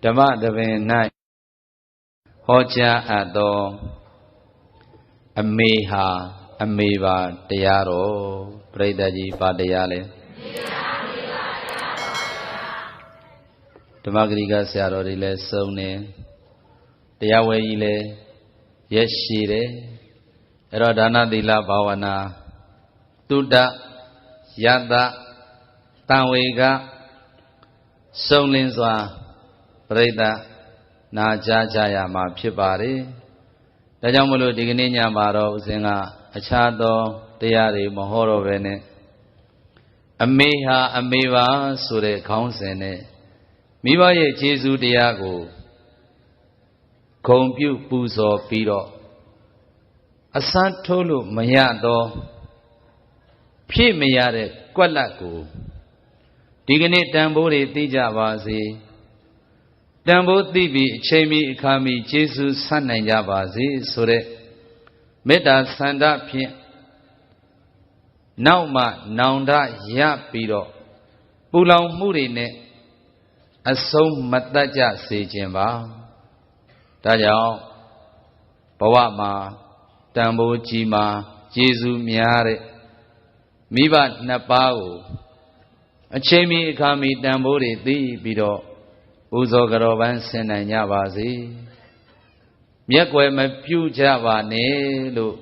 ဓမ္မတပင်၌ဟောကြားအပ်သောအမေဟာအမေပါတရားတော်ပရိသတ်ကြီးပါတရားလဲဓမ္မဂရိကဆရာတော်တွေလည်းစုံနေတရားဝဲကြီးလည်းရက်ရှိတယ်အဲ့တော့ဒါနသီလဘာဝနာတုဒ္ဒယတတံဝေကစုံလင်းစွာပရိသတ်နာကြားကြရမှာဖြစ်ပါတယ်ဒါကြောင့်မလို့ဒီကနေ့ညမှာတော့ဦးဇင်းကအခြားသောတရားတွေမဟောတော့ဘဲနဲ့အမေဟာအမေပါဆိုတဲ့ခေါင်းစဉ်နဲ့မိဘရဲ့ကျေးဇူးတရားကိုဂုဏ်ပြုပူဇော်ပြီးတော့အစမ်းထိုးလို့မရတော့ဖြည့်မရတဲ့ကွက်လတ်ကိုဒီကနေ့တန်ဖိုးတွေသိကြပါစေတန်ဖိုးသိပြီးအချိန်မီအခါမီကျေးဇူးဆပ်နိုင်ကြပါစေဆိုတဲ့မေတ္တာဆန္ဒဖြင့်နောက်မှနောင်တရပြီးတော့ပူလောင်မှုတွေနဲ့အဆုံးမတတ်ကြစေခြင်းပါဒါကြောင့်ဘဝမှာတန်ဖိုးကြီးမှာကျေးဇူးများတဲ့မိဘနှစ်ပါးကိုအချိန်မီအခါမီတန်ဖိုးတွေသိပြီးတော့ပူဇော်ကြော်ပန်းဆင်နိုင်ကြပါစေမျက်ွယ်မပြုကြပါနဲ့လို့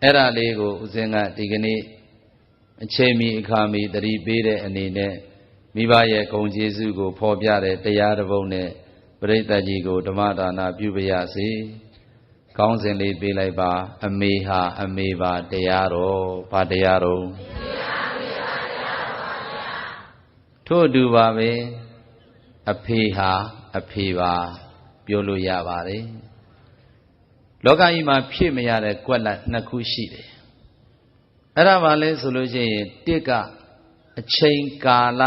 အဲ့ဒါလေးကိုဦးဇင်းကဒီကနေ့အချိန်မီအခါမီသတိပေးတဲ့အနေနဲ့မိဘရဲ့ဂုဏ်ကျေးဇူးကိုဖော်ပြတဲ့တရားတစ်ပုဒ်နဲ့ပရိသတ်ကြီးကိုဓမ္မဒါနပြုပါရစေကောင်းစဉ်လေးပေးလိုက်ပါအမေဟာအမေပါတရားတော်ဘာတရားတော်ထို့အတူပါပဲအဖေဟာအဖေပါပြောလို့ရပါတယ်လောကကြီးမှာဖြစ်မရတဲ့ကွက်လတ်နှစ်ခုရှိတယ်အဲ့ဒါပါလဲဆိုလို့ရှိရင်တစ်ကအချိန်ကာလ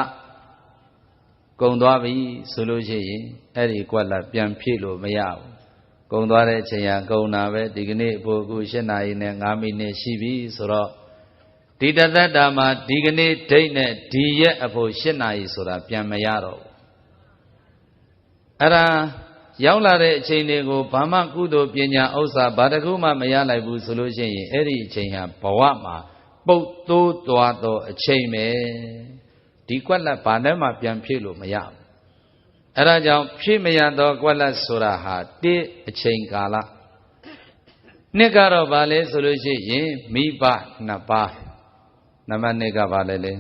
ကုန်သွားပြီဆိုလို့ရှိရင်အဲ့ဒီကွက်လတ်ပြန်ဖြည့်လို့မရဘူးကုန်သွားတဲ့အချိန်ဟာကုန်တာပဲဒီကနေ့အဖို့အခု7 နာရီနဲ့5 မိနစ်ရှိပြီဆိုတော့ဒီတသက်တာမှာဒီကနေ့ဒိတ်နဲ့ဒီရက်အဖို့7 နာရီဆိုတာပြန်မရတော့ဘူးအဲ့ဒါရောက်လာတဲ့အချိန်တွေကိုဘာမှကုသိုလ်ပညာဥစ္စာဘာတခုမှမရလိုက်ဘူးဆိုလို့ရှိရင်အဲ့ဒီအချိန်ဟာဘဝမှာပုတ်သိုးသွားသောအချိန်ပဲဒီကွက်လက်ဘာနဲ့မှပြန်ဖြည့်လို့မရဘူးအဲ့ဒါကြောင့်ဖြည့်မရသောကွက်လက်ဆိုတာဟာတစ်အချိန်ကာလနှစ်ကတော့ဘာလဲဆိုလို့ရှိရင်မိဘနှစ်ပါးနံပါတ်2ကဘာလဲလဲ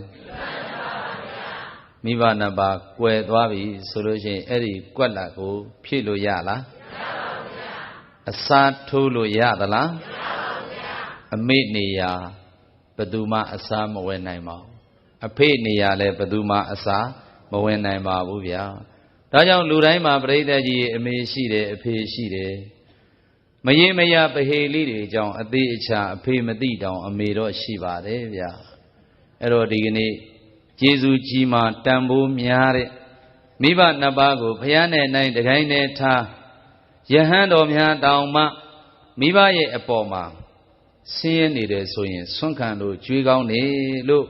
မိဘနှစ်ပါးကွယ်သွားပြီဆိုလို့ရှိရင်အဲ့ဒီကွက်လက်ကိုဖြည့်လို့ရလားမရပါဘူးဗျာအစာထိုးလို့ရသလားမရပါဘူးဗျာအမေနေရာဘယ်သူမှအစာမဝယ်နိုင်ပါဘူးအဖေနေရာလည်းဘယ်သူမှအစာမဝယ်နိုင်ပါဘူးဗျာဒါကြောင့်လူတိုင်းမှာပြိဿကြီးအမေရှိတယ်အဖေရှိတယ်မရင်မရပဟေလိတွေကြောင့်အသေးအချာအဖေမသိတောင်အမေတော့ရှိပါတယ်ဗျာအဲ့တော့ဒီကနေ့ကျေးဇူးကြီးမှာတန်ဖိုးများတဲ့မိဘနှစ်ပါးကိုဘုရားနဲ့နိုင်တကိုင်းနဲ့ထားယဟန်တော်များတောင်မှမိဘရဲ့အပေါ်မှာဆင်းရဲနေတယ်ဆိုရင်ဆွန့်ခံလို့ကြွေးကောင်းနေလို့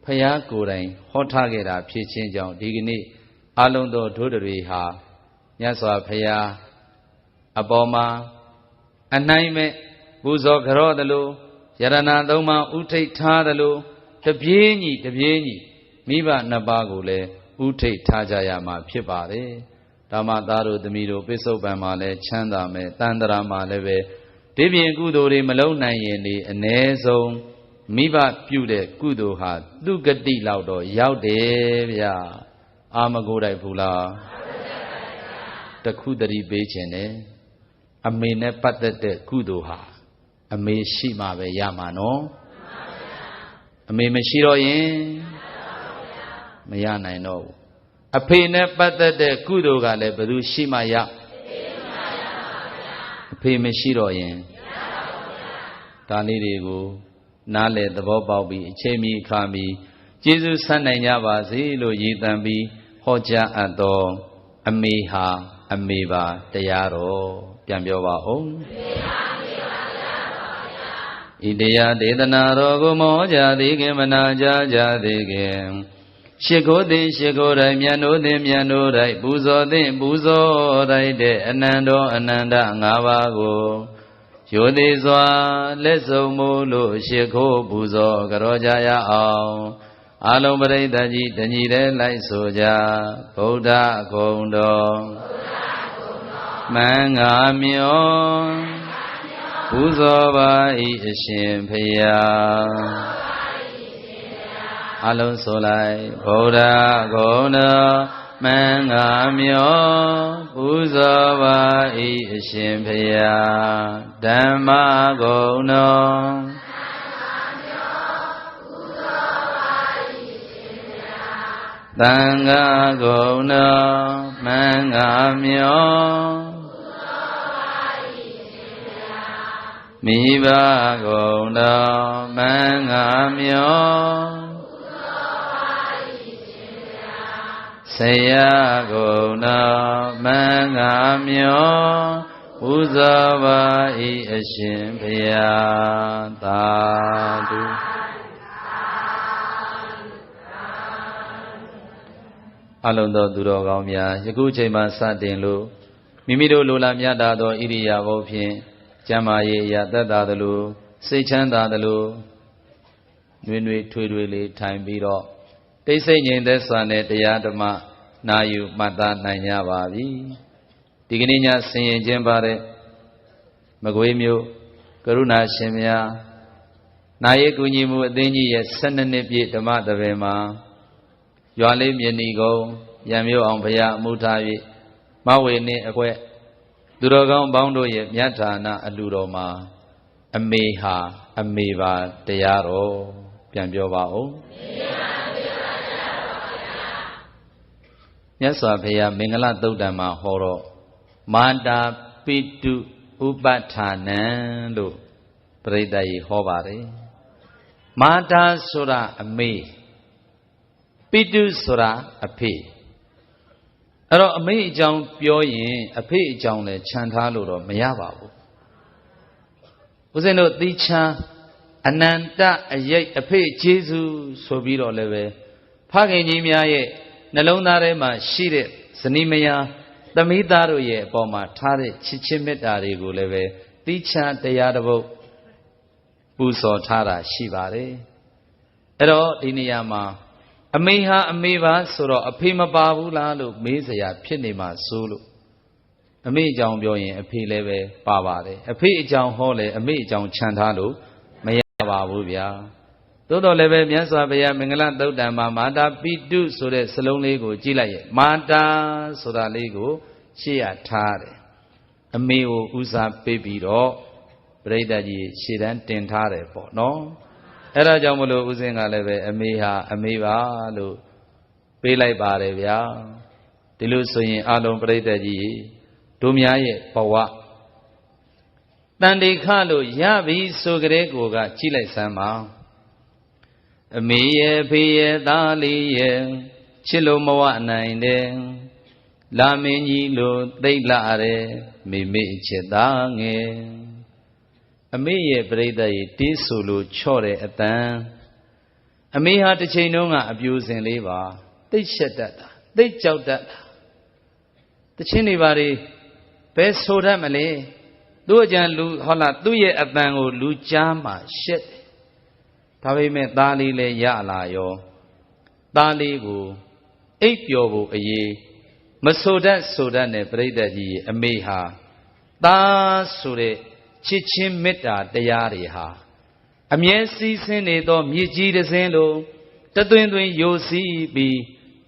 ဘုရားကိုယ်တိုင်ဟောထားခဲ့တာဖြစ်ခြင်းကြောင့်ဒီကနေ့အလုံးသောဒုတွေဟာမြတ်စွာဘုရားအပေါ်မှာအနိုင်မဲ့ပူဇော်ကြောသလိုယရဏသုံးပါးဥထိတ်ထားသလိုတပြေးညီမိဘနှစ်ပါးကိုလည်းဥထိတ်ထားကြရမှာဖြစ်ပါတယ်ဓမ္မသားတို့သမီးတို့ပိဿုပံမှာလည်းချမ်းသာမယ်တန်တရာမှာလည်းပဲဒီပြင်ကုသိုလ်တွေမလုံးနိုင်ရင်ဒီအ ਨੇ ဆုံးမိဘပြုတဲ့ကုသိုလ်ဟာသူဂတိလောက်တော့ရောက်တယ်ဗျာအာမကိုတိုက်ဘူးလားတခုတည်းပေးခြင်းနဲ့အမေနဲ့ပတ်သက်တဲ့ကုသိုလ်ဟာအမေရှိမှပဲရမှာနော်အမေမရှိတော့ရင်မရနိုင်တော့ဘူးအဖေနဲ့ပတ်သက်တဲ့ကုသိုလ်ကလည်းဘယ်သူရှိမှရအဖေမရှိတော့ရင်ဒါလေးတွေကိုနားလေသဘောပေါက်ပြီးအချိန်မီအခါမီကျေးဇူးဆပ်နိုင်ကြပါစေလို့ရည်တန်ပြီးဟောကြားအပ်သောအမေဟာအမေပါတရားတော်ပြန်ပြောပါဦးဣတိယဒေသနာတော်ကိုမောကြသည်ခင်မနာကြကြသည်ခင် ရှိခိုးသည်ရှိခိုးတိုင်းမြတ်တို့သည်မြတ်တို့တိုင်းပူဇော်သည်ပူဇော်တိုင်းတဲ့အနန္တောအနန္တ၅ပါးကိုရိုသေစွာလက်စုံမို့လို့ရှိခိုးပူဇော်ကြောကြရအောင်အလုံးပရိသတ်ကြီးတညီတည်းလိုက်ဆိုကြဗုဒ္ဓဂုဏ်တော်မင်္ဂမျောပူဇော်ပါ၏အရှင်ဖယားအလုံးဆိုလိုက်ဗုဒ္ဓဂုဏ်တော်မင်္ဂမျောပူဇော်ပါ၏အရှင်ဖယားဓမ္မဂုဏ်တော်သံဃာဂုဏ်တော်မင်္ဂမျောမိဘဂုဏ်တော်မင်္ဂမျောဆရာဂုဏ်တော်မင်္ဂမျောပူဇော်ပါ၏အရှင်ဘုရားသာဓုအလုံးသောသူတော်ကောင်းများယခုချိန်မှစတင်လို့မိမိတို့လိုလားမြတ်တာသောဣရိယာပုဖြင့်ကျမ်းမာရေးအရာသက်သာသလိုစိတ်ချမ်းသာသလိုနှွေးနှွေးထွေးထွေးလေးထိုင်ပြီးတော့တိတ်ဆိတ်ငြိမ်သက်စွာနဲ့တရားဓမ္မနာယူမှတ်သားနိုင်ကြပါပြီဒီကနေ့ညဆင်ရင်ခြင်းပါတဲ့မကွေးမျိုးကရုဏာရှင်များနာယေကူညီမှုအသင်းကြီးရဲ့12နှစ်ပြည့်ဓမ္မသဘင်မှာရွာလေးမြဏီကုန်းရံမြို့အောင်ဘုရားအမှုထား၍မဝေနှင့်အကွက်သူတော်ကောင်းပေါင်းတို့ရဲ့မြတ်ဌာနအလှတော်မှာအမေဟာအမေပါတရားတော်ပြန်ပြောပါဦးမြတ်စွာဘုရားမင်္ဂလသုတ်တံမှာဟောတော့မာတာပိတုဥပဋ္ဌာနံလို့ပရိသတ်ကြီးဟောပါတယ်မာတာဆိုတာအမေပိတုဆိုတာအဖေအဲ့တော့အမေအကြောင်းပြောရင်အဖေအကြောင်းလည်းခြံထားလို့တော့မရပါဘူးဦးဇင်းတို့သီချမ်းအနန္တအယိတ်အဖေကျေးဇူးဆိုပြီးတော့လည်းပဲဖခင်ကြီးများရဲ့နှလုံးသားထဲမှာရှိတဲ့ဇနီးမယားသမီးသားတို့ရဲ့အပေါ်မှာထားတဲ့ချစ်ချင်းမေတ္တာတွေကိုလည်းပဲသီချမ်းတရားတစ်ပုဒ်ပူဇော်ထားတာရှိပါတယ်အဲ့တော့ဒီနေရာမှာအမေဟာအမေပါဆိုတော့အဖေမပါဘူးလားလို့မေးစရာဖြစ်နေမှာဆိုလို့အမေအကြောင်းပြောရင်အဖေလည်းပဲပါပါတယ်အဖေအကြောင်းဟောလေအမေအကြောင်းခြံထားလို့မရပါဘူးဗျာသို့တော်လည်းပဲမြတ်စွာဘုရားမင်္ဂလသုတ်တံမှာမာတာပိတုဆိုတဲ့စလုံးလေးကိုကြည့်လိုက်ရဲ့မာတာဆိုတာလေးကိုရှေ့ရထားတယ်အမေကိုဦးစားပေးပြီးတော့ပရိသတ်ကြီးရှေ့တန်းတင်ထားတယ်ပေါ့နော်အဲ့ဒါကြောင့်မလို့ဦးဇင်းကလည်းပဲအမေဟာအမေပါလို့ပေးလိုက်ပါတယ်ဗျာဒီလိုဆိုရင်အလုံးပရိသတ်ကြီးတို့များရဲ့ဘဝတန်တိခလို့ရပြီဆိုကြတဲ့ကိုကကြည့်လိုက်စမ်းပါအမေရဲ့ဖေရဲ့သားလေးရဲ့ချစ်လို့မဝနိုင်တဲ့လာမင်းကြီးလို့သိလာတဲ့မိမိချစ်သားငယ်အမေရဲ့ပြိဿရဲ့တေးဆိုလို့ချော့တဲ့အတန်အမေဟာတစ်ချိန်လုံးကအပြိုစင်လေးပါသိရှက်တတ်တာသိကြောက်တတ်တာတချင်းတွေပါလေဘယ်ဆိုတတ်မလဲသူ့အကြံလူဟောလားသူ့ရဲ့အတန်ကိုလူကြားမှရှက်တယ်ဒါပေမဲ့သားလေးလည်းရလာရောသားလေးကိုအိပ်ပျော်ဖို့အရေးမဆိုတတ်နဲ့ပြိဿကြီးအမေဟာသားဆိုတဲ့ချစ်ချင်းမေတ္တာတရားတွေဟာအမြဲစီးဆင်းနေသောမြစ်ကြီးတစ်စင်းလိုတသွင်းသွင်းယိုစီးပြီး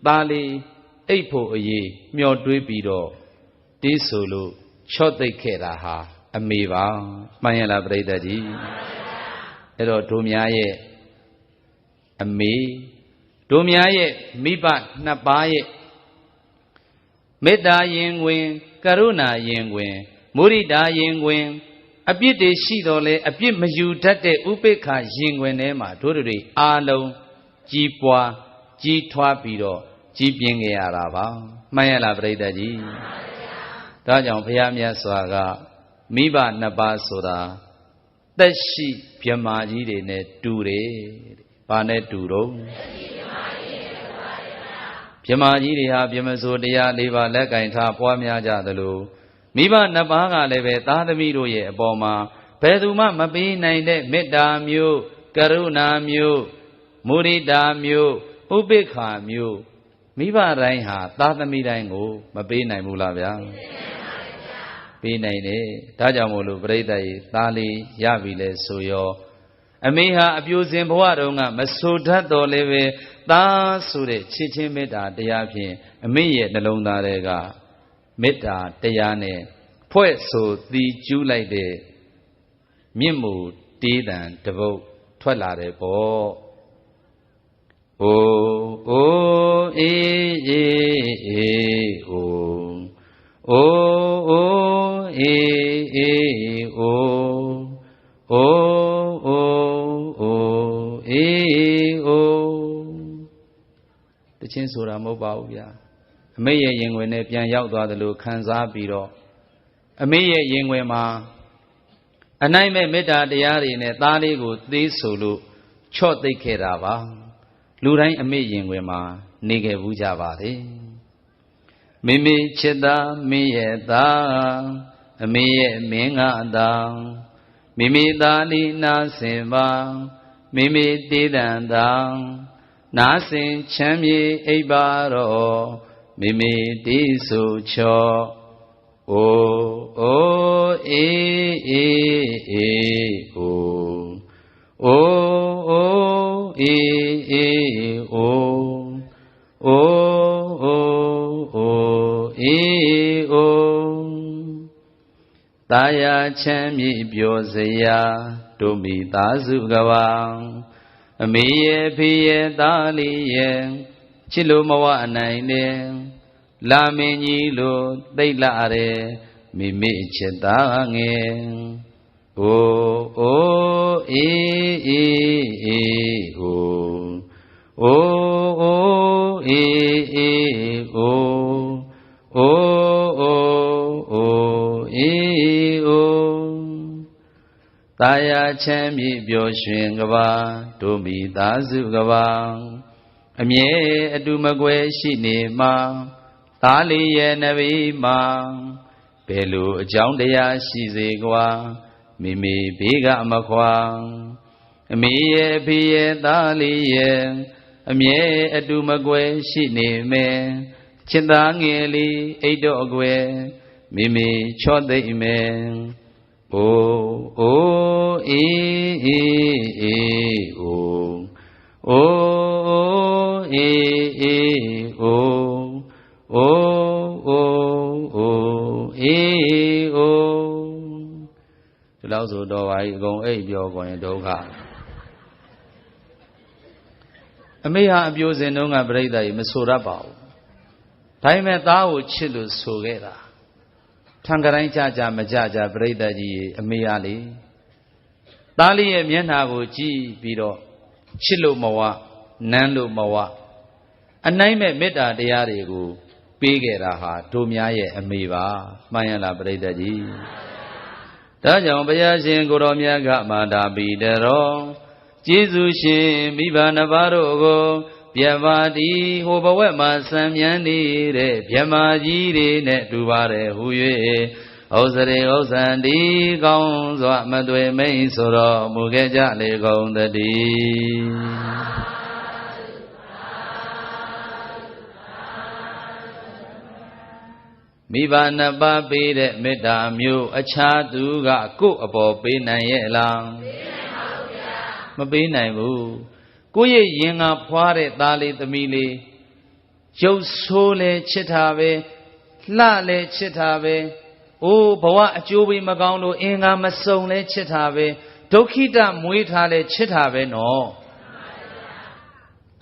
သားလေးအိပ်ဖို့အရေးမျှော်တွေးပြီးတော့တေးဆိုလို့ချော့သိပ်ခဲ့တာဟာအမေပါမှန်ရလားပြိဿကြီးအဲ့တော့တို့များရဲ့အမေတို့များရဲ့မိဘနှစ်ပါးရဲ့မေတ္တာရင်တွင်ကရုဏာရင်တွင်မုဒိတာရင်တွင်အပြစ်တွေရှိတော်လဲအပြစ်မယူတတ်တဲ့ဥပိ္ပခရင်တွင်ထဲမှာတို့တွေအားလုံးကြီးပွားကြီးထွားပြီးတော့ကြီးပြင်းခဲ့ရတာပါမှန်ရလားပြိဿကြီးဒါကြောင့်ဘုရားမြတ်စွာကမိဘနှစ်ပါးဆိုတာသက်ရှိဗြဟ္မာကြီးတွေနဲ့တူတယ်ဘာနဲ့တူတော့ မြမကြီးတွေဟာပြမစိုးတရား၄ပါးလက်ကင်ထားပွားများကြသလိုမိဘနှစ်ပါးကလည်းပဲသားသမီးတို့ရဲ့အပေါ်မှာဘယ်သူမှမပေးနိုင်တဲ့မေတ္တာမျိုးကရုဏာမျိုးမုဒိတာမျိုးဥပိ္ပခာမျိုးမိဘတိုင်းဟာသားသမီးတိုင်းကိုမပေးနိုင်ဘူးလားဗျာပေးနိုင်တယ်ဒါကြောင့်မို့လို့ပြိဿရေသားလေးရပြီလဲဆိုရောအမေဟာအပြိုစင်ဘဝတုန်းကမဆိုတတ်တော်လည်းပဲသားဆိုတဲ့ချစ်ချင်းမေတ္တာတရားဖြင့်အမေရဲ့နှလုံးသားတွေကမေတ္တာတရားနဲ့ဖွဲ့ဆိုသီကျူးလိုက်တဲ့မြင့်မှုတေးတံတပုတ်ထွက်လာတယ်ပေါ့အိုးအေးအေးအေးအိုးအေးအေးအိုးအေးအိုးတချင်းဆိုတာမဟုတ်ပါဘူးဗျာအမေရဲ့ရင်ခွင်နဲ့ပြန်ရောက်သွားသလိုခံစားပြီးတော့အမေရဲ့ရင်ခွင်မှာအနိုင်မဲ့မေတ္တာတရားတွေနဲ့သားလေးကိုသေးဆိုလို့ချော့သိပ်ခဲ့တာပါလူတိုင်းအမေရင်ခွင်မှာနေခဲ့ဘူးကြပါလေမိမိချစ်သားမင်းရဲ့သားအမေရဲ့မင်းကအသားမိမိသားလေးနာစင်ပါမိမိတည်တံသာနာစင်ချမ်းမြေအိပ်ပါတော့မိမိတီးဆိုချောအိုးအေးအေးအေးအိုးအေးအေးအိုးအေးအိုးတာယာချမ်းမြေပျော်စရာတို့မိသားစုကဘာအမေရဲ့ဖေရဲ့သားလေးရဲ့ချစ်လို့မဝနိုင်တဲ့လာမင်းကြီးလိုသိတ်လာတဲ့မိမိချစ်သားငယ်အိုးအေးအေးအေးအိုးအေးအေးအိုးအေးအိုးတာယာချမ်းမြေပျော်ရွှင်ကဘာတို့မိသားစုကဘာအမြဲအတူမကွယ်ရှိနေမှာသားလေးရဲ့နဗီမှာဘယ်လိုအကြောင်းတရားရှိစေကွာမိမိဘေးကမခွာအမေရဲ့ဖေရဲ့သားလေးရဲ့အမြဲအတူမကွယ်ရှိနေမယ်ချစ်သားငယ်လေးအိတ်တော့အကွယ်မိမိချော့သိမ့်မယ်အိုးအေးအေးအေးအိုးအေးအေးအိုးအေးအိုးဒီလောက်ဆိုတော့ပါကြီးအကုန်အိပ်ပြောကုန်ရင်ဒုက္ခအမေဟာအပြိုစင်တုန်းကပြိဿကြီးမဆိုတတ်ပါဘူးဒါပေမဲ့သားကိုချစ်လို့ဆိုခဲ့တာထံကတိုင်းကြကြမကြကြပြိဿကြီးအမေဟာလေသားလေးရဲ့မျက်နှာကိုကြည့်ပြီးတော့ချစ်လို့မဝနမ်းလို့မဝအနိုင်မဲ့မေတ္တာတရားတွေကိုပေးခဲ့တာဟာတို့များရဲ့အမေပါမှန်ရလားပြိဿကြီးဒါကြောင့်ဘုရားရှင်ကိုတော်မြတ်ကမာတာပိတရောကျေးဇူးရှင်မိဘနှစ်ပါးတို့ကိုပြပါတိဟိုဘဝက်မှာစံမြန်းနေတဲ့မြမကြီးတွေနဲ့တူပါတယ်ဟူ၍ဥစ္စရိဥစ္ဆန္တိကောင်းစွာမသွေမိတ်ဆိုတော်မူခဲ့ကြလေကုန်သတည်းမိဘနှစ်ပါးပေးတဲ့မေတ္တာမျိုးအခြားသူကကိုယ့်အပေါ်ပေးနိုင်ရဲ့လားမပေးနိုင်ဘူးကိုယ့်ရဲ့ရင်ကဖွားတဲ့သားလေးသမီးလေးရုပ်ဆိုးလဲချစ်တာပဲလှလဲချစ်တာပဲအိုးဘဝအကျိုးပေးမကောင်းလို့အင်္ဂါမစုံလဲချစ်တာပဲဒုက္ခိတမွေးထားလဲချစ်တာပဲနော်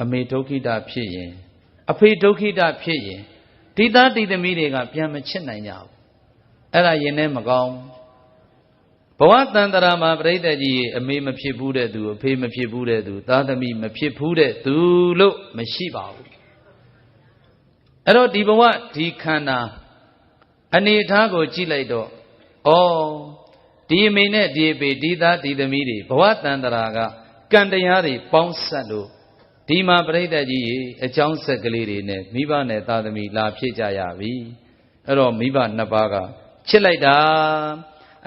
အမေဒုက္ခိတဖြစ်ရင်အဖေဒုက္ခိတဖြစ်ရင်ဒီသားဒီသမီးတွေကပြန်မချစ်နိုင်ကြဘူးအဲ့ဒါရင်ထဲမကောင်းဘဝတန်တရာမှာပြိဿကြီးအမေမဖြစ်ဘူးတဲ့သူအဖေမဖြစ်ဘူးတဲ့သူသားသမီးမဖြစ်ဘူးတဲ့သူလို့မရှိပါဘူးအဲ့တော့ဒီဘဝဒီခန္ဓာအနေထားကိုကြည့်လိုက်တော့ဩဒီအမေနဲ့ဒီအဖေဒီသားဒီသမီးတွေဘဝတန်တရာကကံတရားတွေပေါင်းဆက်လို့ ဒီမှာပရိသတ်ကြီးအကြောင်းဆက်ကလေးတွေနဲ့မိဘနဲ့သားသမီးလာဖြစ်ကြရပြီအဲ့တော့မိဘနှစ်ပါးကချစ်လိုက်တာ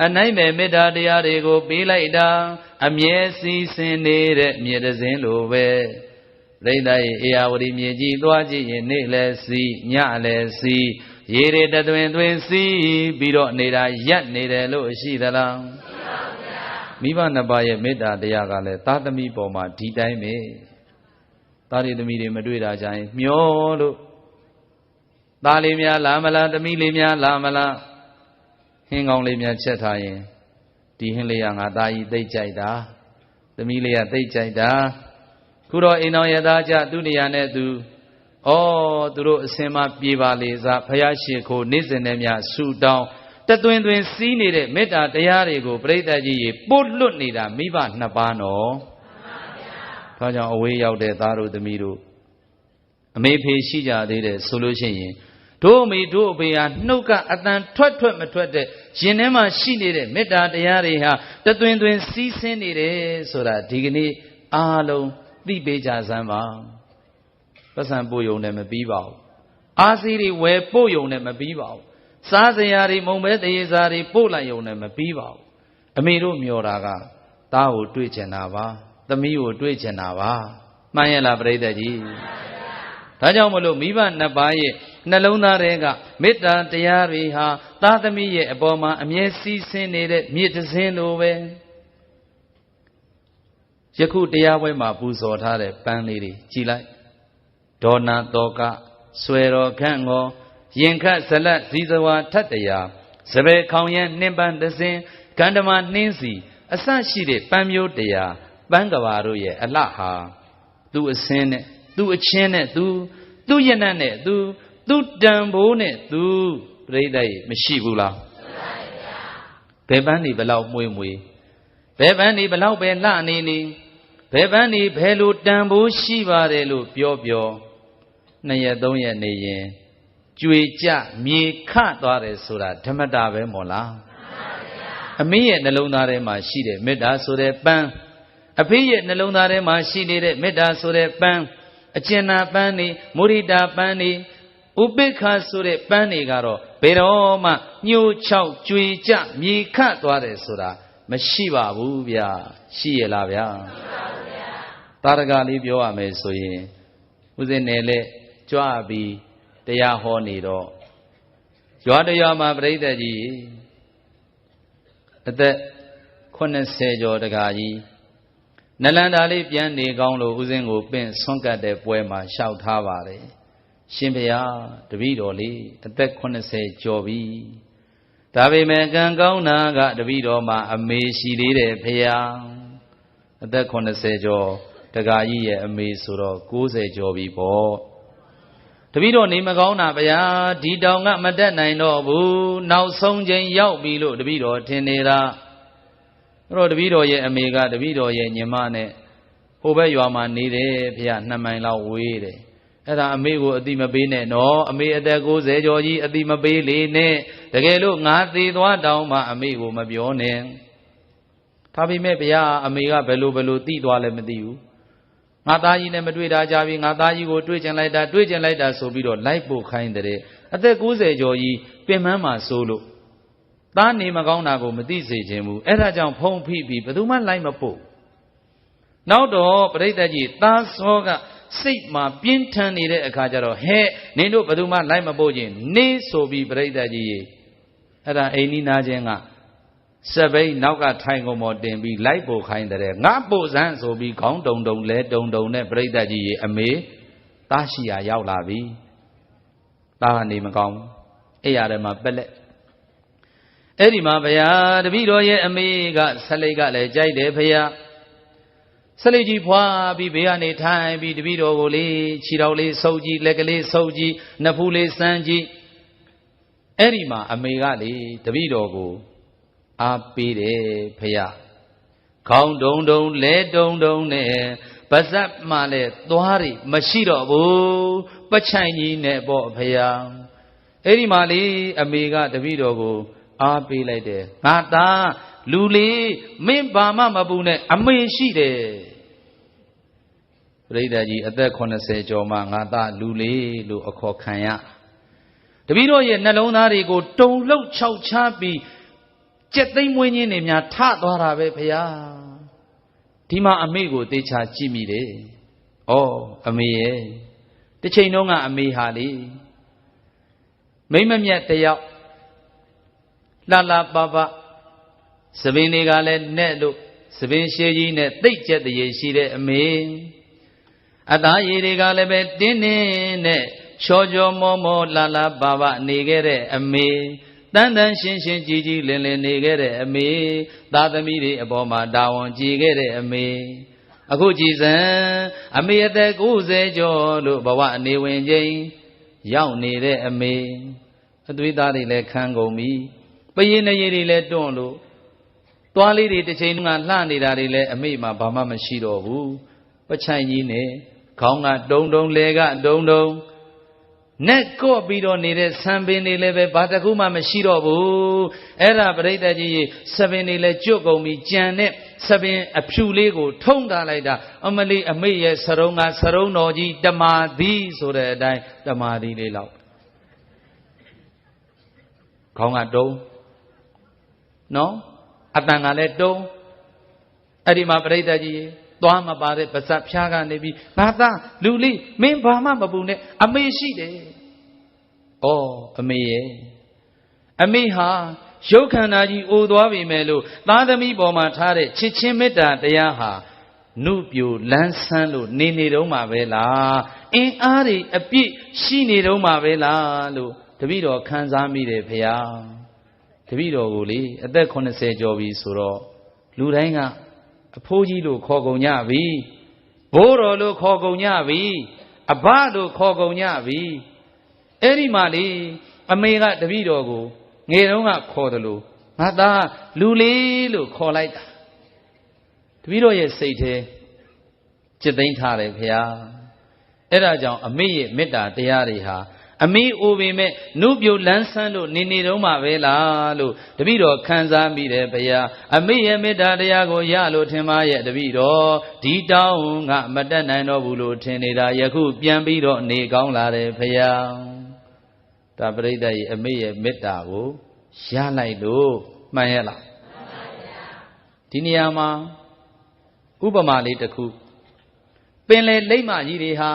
အနိုင်မဲ့မေတ္တာတရားတွေကိုပေးလိုက်တာအမြဲစီးဆင်းနေတဲ့မြေတစင်းလိုပဲပရိသတ်ရဲ့အေယာဝတီမြေကြီးသွားကြည့်ရင်နေ့လည်းစီးညလည်းစီးရေတွေတသွင်သွင်စီးပြီးတော့နေတာရက်နေတယ်လို့ရှိသလားမိဘနှစ်ပါးရဲ့မေတ္တာတရားကလည်းသားသမီးပေါ်မှာဒီတိုင်းပဲသားတွေသမီးတွေမတွေ့တာကြရင်မျောလို့သားလေးများလာမလားသမီးလေးများလာမလားဟင်းကောင်းလေးများချက်ထားရင်ဒီဟင်းလေးကငါသားကြီးသိကြိုက်တာသမီးလေးကသိကြိုက်တာခုတော့အိမ်တော်ရသားကြသူနေရာနဲ့သူသူတို့အစင်မပြေပါလေစားဖယားရှိခိုးနေ့စဉ်နဲ့များဆူတောင်းတသွင်သွင်စီးနေတဲ့မေတ္တာတရားတွေကိုပရိသတ်ကြီးရေပို့လွတ်နေတာမိဘနှစ်ပါးနော်ဒါကြောင့်အဝေးရောက်တဲ့သားတို့သမီးတို့အမေဖေရှိကြသေးတယ်ဆိုလို့ရှိရင်တို့အမေတို့အဖေဟာနှုတ်ကအတန်ထွက်မထွက်တဲ့ရင်ထဲမှာရှိနေတဲ့မေတ္တာတရားတွေဟာတသွင်သွင်စီးဆင်းနေတယ်ဆိုတာဒီကနေ့အားလုံးသိပေးကြစမ်းပါပတ်စံပို့ယုံနဲ့မပြီးပါဘူးအားစီးတွေဝယ်ပို့ယုံနဲ့မပြီးပါဘူးစားစရာတွေမုံပဲတရေစာတွေပို့လိုက်ယုံနဲ့မပြီးပါဘူးအမေတို့မျောတာကသားကိုတွေ့ချင်တာပါသမီးကိုတွေ့ချင်တာပါမှန်ရဲ့လားပရိသတ်ကြီးဒါကြောင့်မလို့မိဘနှစ်ပါးရဲ့နှလုံးသားတွေကမေတ္တာတရားတွေဟာသားသမီးရဲ့အပေါ်မှာအမြဲစီးဆင်းနေတဲ့မြေတစင်းလိုပဲယခုတရားပွဲမှာပူဇော်ထားတဲ့ပန်းလေးတွေကြည်လိုက်ဒေါနာတော်ကဆွဲတော်ခန့်ငေါရင်ခတ်ဇလတ်ဇီဇဝါထတ်တရားစပယ်ခေါင်ရန်နှင်းပန်းတစင်ကန္ဓမာနှင်းစီအစရှိတဲ့ပန်းမျိုးတရားပန်းကဘာတို့ရဲ့အလှဟာသူ့အစင်းနဲ့သူ့အချင်းနဲ့သူ့ရနတ်နဲ့သူ့တန်ဖိုးနဲ့သူပြိဿရဲ့မရှိဘူးလားဘယ်ပန်းနေဘလောက်မွေးဘယ်ပန်းနေဘလောက်ပဲလှနေဘယ်ပန်းနေဘယ်လိုတန်ဖိုးရှိပါတယ်လို့ပြော2ရက်3ရက်နေရင်ကြွေကြမြေခသွားတယ်ဆိုတာဓမ္မတာပဲမို့လားအမေရဲ့နှလုံးသားထဲမှာရှိတဲ့မေတ္တာဆိုတဲ့ပန်းအဖေရဲ့နှလုံးသားထဲမှာရှိနေတဲ့မေတ္တာဆိုတဲ့ပန်းအကျဉ်းနာပန်းနေမုရိတာပန်းနေဥပိ္ပခဆိုတဲ့ပန်းတွေကတော့ဘယ်တော့မှညှို့ချောက်ကြွေကြမြေခသွားတယ်ဆိုတာမရှိပါဘူးဗျာရှိရလားဗျာတာရကလေးပြောရမယ်ဆိုရင်ဦးဇင်းနယ်လက်ကြွပြီးတရားဟောနေတော့ရွာတရွာမှာပြိဿကြီးအသက်80ကျော်တကားကြီးနလန္ဒာလေးပြန်နေကောင်းလို့ဦးဇင်းကိုပင့်ဆွန့်ကတ်တဲ့ပွဲမှာလျှောက်ထားပါတယ်ရှင်ဘုရားတပည့်တော်လေးအသက်80ကျော်ပြီဒါပေမဲ့ကံကောင်းတာကတပည့်တော်မှာအမေရှိသေးတယ်ဘုရားအသက်80ကျော်တကားကြီးရဲ့အမေဆိုတော့90ကျော်ပြီပေါ့တပည့်တော်နေမကောင်းတာဗျာဒီတောင်ကမတက်နိုင်တော့ဘူးနောက်ဆုံးချိန်ရောက်ပြီလို့တပည့်တော်ထင်နေတာအဲ့တော့တပည့်တော်ရဲ့အမေကတပည့်တော်ရဲ့ညီမနဲ့ဟိုဘက်ရွာမှာနေတယ်ဗျာ2မိုင်လောက်ဝေးတယ်အဲ့ဒါအမေကိုအတိမပေးနဲ့နော်အမေအသက်90ကျော်ကြီးအတိမပေးလေနဲ့တကယ်လို့ငါသေးသွားတောင်းမှအမေကိုမပြောနဲ့ဒါပေမဲ့ဗျာအမေကဘယ်လိုတိသွားလဲမသိဘူးငါသားကြီးနဲ့မတွေ့တာကြပြီငါသားကြီးကိုတွေ့ကျင်လိုက်တာဆိုပြီးတော့လိုက်ပို့ခိုင်းတဲ့အသက်90ကျော်ကြီးပင်မမှာစိုးလို့သားနေမကောင်းတာကိုမသိစေခြင်းဘူးအဲ့ဒါကြောင့်ဖုံးဖိပြီးဘယ်သူမှလိုက်မပို့နောက်တော့ပရိသတ်ကြီးသားစောကစိတ်မှာပြင်းထန်နေတဲ့အခါကျတော့ဟဲ့နင်တို့ဘယ်သူမှလိုက်မပို့ခြင်းနေဆိုပြီးပရိသတ်ကြီးအဲ့ဒါအိမ်နီးနားချင်းကစပိန်နောက်ကထိုင်ကုန်ပေါ်တင်ပြီးလိုက်ပို့ခိုင်းတဲ့ငါပို့စမ်းဆိုပြီးခေါင်းတုံလဲတုံနဲ့ပြိဿကြီးရေအမေသားရှိရာရောက်လာပြီသားကနေမကောင်းအဲ့ရတဲ့မှာပက်လက်အဲ့ဒီမှာဗျာတပည့်တော်ရဲ့အမေကဆက်လိတ်ကလည်းကြိုက်တယ်ဗျာဆက်လိတ်ကြီးဖွာပြီးဘေးကနေထိုင်ပြီးတပည့်တော်ကိုလေးခြေတော်လေးဆုပ်ကြည့်လက်ကလေးဆုပ်ကြည့်နှဖူးလေးစမ်းကြည့်အဲ့ဒီမှာအမေကလေတပည့်တော်ကိုအားပေးတယ်ဖယားခေါင်းတုံလဲတုံနဲ့ပါဇက်မှလည်းသွားတွေမရှိတော့ဘူးပချိုင်ကြီးနဲ့ပေါ့ဖယားအဲ့ဒီမှာလေအမေကတပည့်တော်ကိုအားပေးလိုက်တယ်ငါသားလူလေးမင်းဘာမှမပူနဲ့အမေရှိတယ် ပရိသတ်ကြီးအသက်80ကျော်မှငါသားလူလေးလို့အခေါ်ခံရတပည့်တော်ရဲ့နှလုံးသားတွေကိုတုံလှုပ်ခြောက်ခြားပြီးကြက်သိမ်းမွေးခြင်းတွေများထသွားတာပဲဖေယားဒီမှာအမေကိုသေချာကြည့်မိတယ်ဩအမေရဲ့တစ်ချိန်လုံးကအမေဟာလေမိမ့်မမြတ်တယောက်လှလှပပသပင်တွေကလည်းနဲ့လို့သပင်ရှည်ကြီးနဲ့သိပ်ကျက်တရေရှိတဲ့အမေအသားရည်တွေကလည်းပဲတင်းတင်းနဲ့ချောချောမောမောလှလှပပနေခဲ့တဲ့အမေတန်တန်ရှင်းရှင်းကြည်ကြည်လင်လင်နေခဲ့တဲ့အမေသားသမီးတွေအပေါ်မှာတာဝန်ကြည်ခဲ့တဲ့အမေအခုကြည်စံအမေအသက်90ကျော်လို့ဘဝအနေဝင်ချင်းရောက်နေတဲ့အမေအသွေးသားတွေလည်းခန်းကုန်ပြီပရင်နေရည်တွေလည်းတွန့်လို့သွားလေးတွေတစ်ချိန်ကလှနေတာတွေလည်းအမေမှာဘာမှမရှိတော့ဘူးပချိုင်ကြီးနဲ့ခေါင်းကတုံတုံလဲကတုံတုံနဲ့ကော့ပြီးတော့နေတဲ့ဆံပင်တွေလည်းပဲဘာတခုမှမရှိတော့ဘူးအဲ့ဒါပရိသတ်ကြီးဆပင်တွေလည်းကျွတ်ကုန်ပြီးကြံတဲ့ဆပင်အဖြူလေးကိုထုံးထားလိုက်တာအမလေးအမေရဲ့စရုံးကစရုံးတော်ကြီးတမာသီဆိုတဲ့အတိုင်းတမာသီလေးလောက်ခေါင်းကတုံးနော်အတန်ကလည်းတုံးအဲ့ဒီမှာပရိသတ်ကြီးသွားမပါတဲ့ပါဇက်ဖျားကနေပြီးငါသားလူလေးမင်းဘာမှမပူနဲ့အမေရှိတယ်။ဩအမေရဲ့အမေဟာရုပ်ခန္ဓာကြီးအိုသွားပြီမဲ့လို့သားသမီးပေါ်မှာထားတဲ့ချစ်ချင်းမေတ္တာတရားဟာနုပြိုလန်းဆန်းလို့နေတုံးမှာပဲလားအင်းအားတွေအပြည့်ရှိနေတုံးမှာပဲလားလို့တပည့်တော်ခံစားမိတယ်ဖေယားတပည့်တော်ကိုလေအသက်80ကျော်ပြီဆိုတော့လူတိုင်းကအဖိုးကြီးလို့ခေါ်ကုန်ကြပြီဘိုးတော်လို့ခေါ်ကုန်ကြပြီအဘလို့ခေါ်ကုန်ကြပြီအဲ့ဒီမှာလေအမေကတပည့်တော်ကိုငယ်တုန်းကခေါ်တယ်လို့ငါသားလူလေးလို့ခေါ်လိုက်တာတပည့်တော်ရဲ့စိတ်ထဲจิตသိမ်းထားတယ်ခင်ဗျာအဲ့ဒါကြောင့်အမေရဲ့မေတ္တာတရားတွေဟာအမေအိုပေမဲ့နုပြိုလန်းဆန်းလို့နေတုံးမှာပဲလားလို့တပည့်တော်ခံစားမိတယ်ဗျာအမေရဲ့မေတ္တာတရားကိုရလို့ထင်ပါရဲ့တပည့်တော်ဒီတောင်းကမတက်နိုင်တော့ဘူးလို့ထင်နေတာယခုပြန်ပြီးတော့နေကောင်းလာတယ်ဗျာဒါပရိသတ်ကြီးအမေရဲ့မေတ္တာကိုရလိုက်လို့မှန်ရဲ့လားမှန်ပါဗျာဒီနေရာမှာဥပမာလေးတစ်ခုပင်လေလိမ့်မကြီးတွေဟာ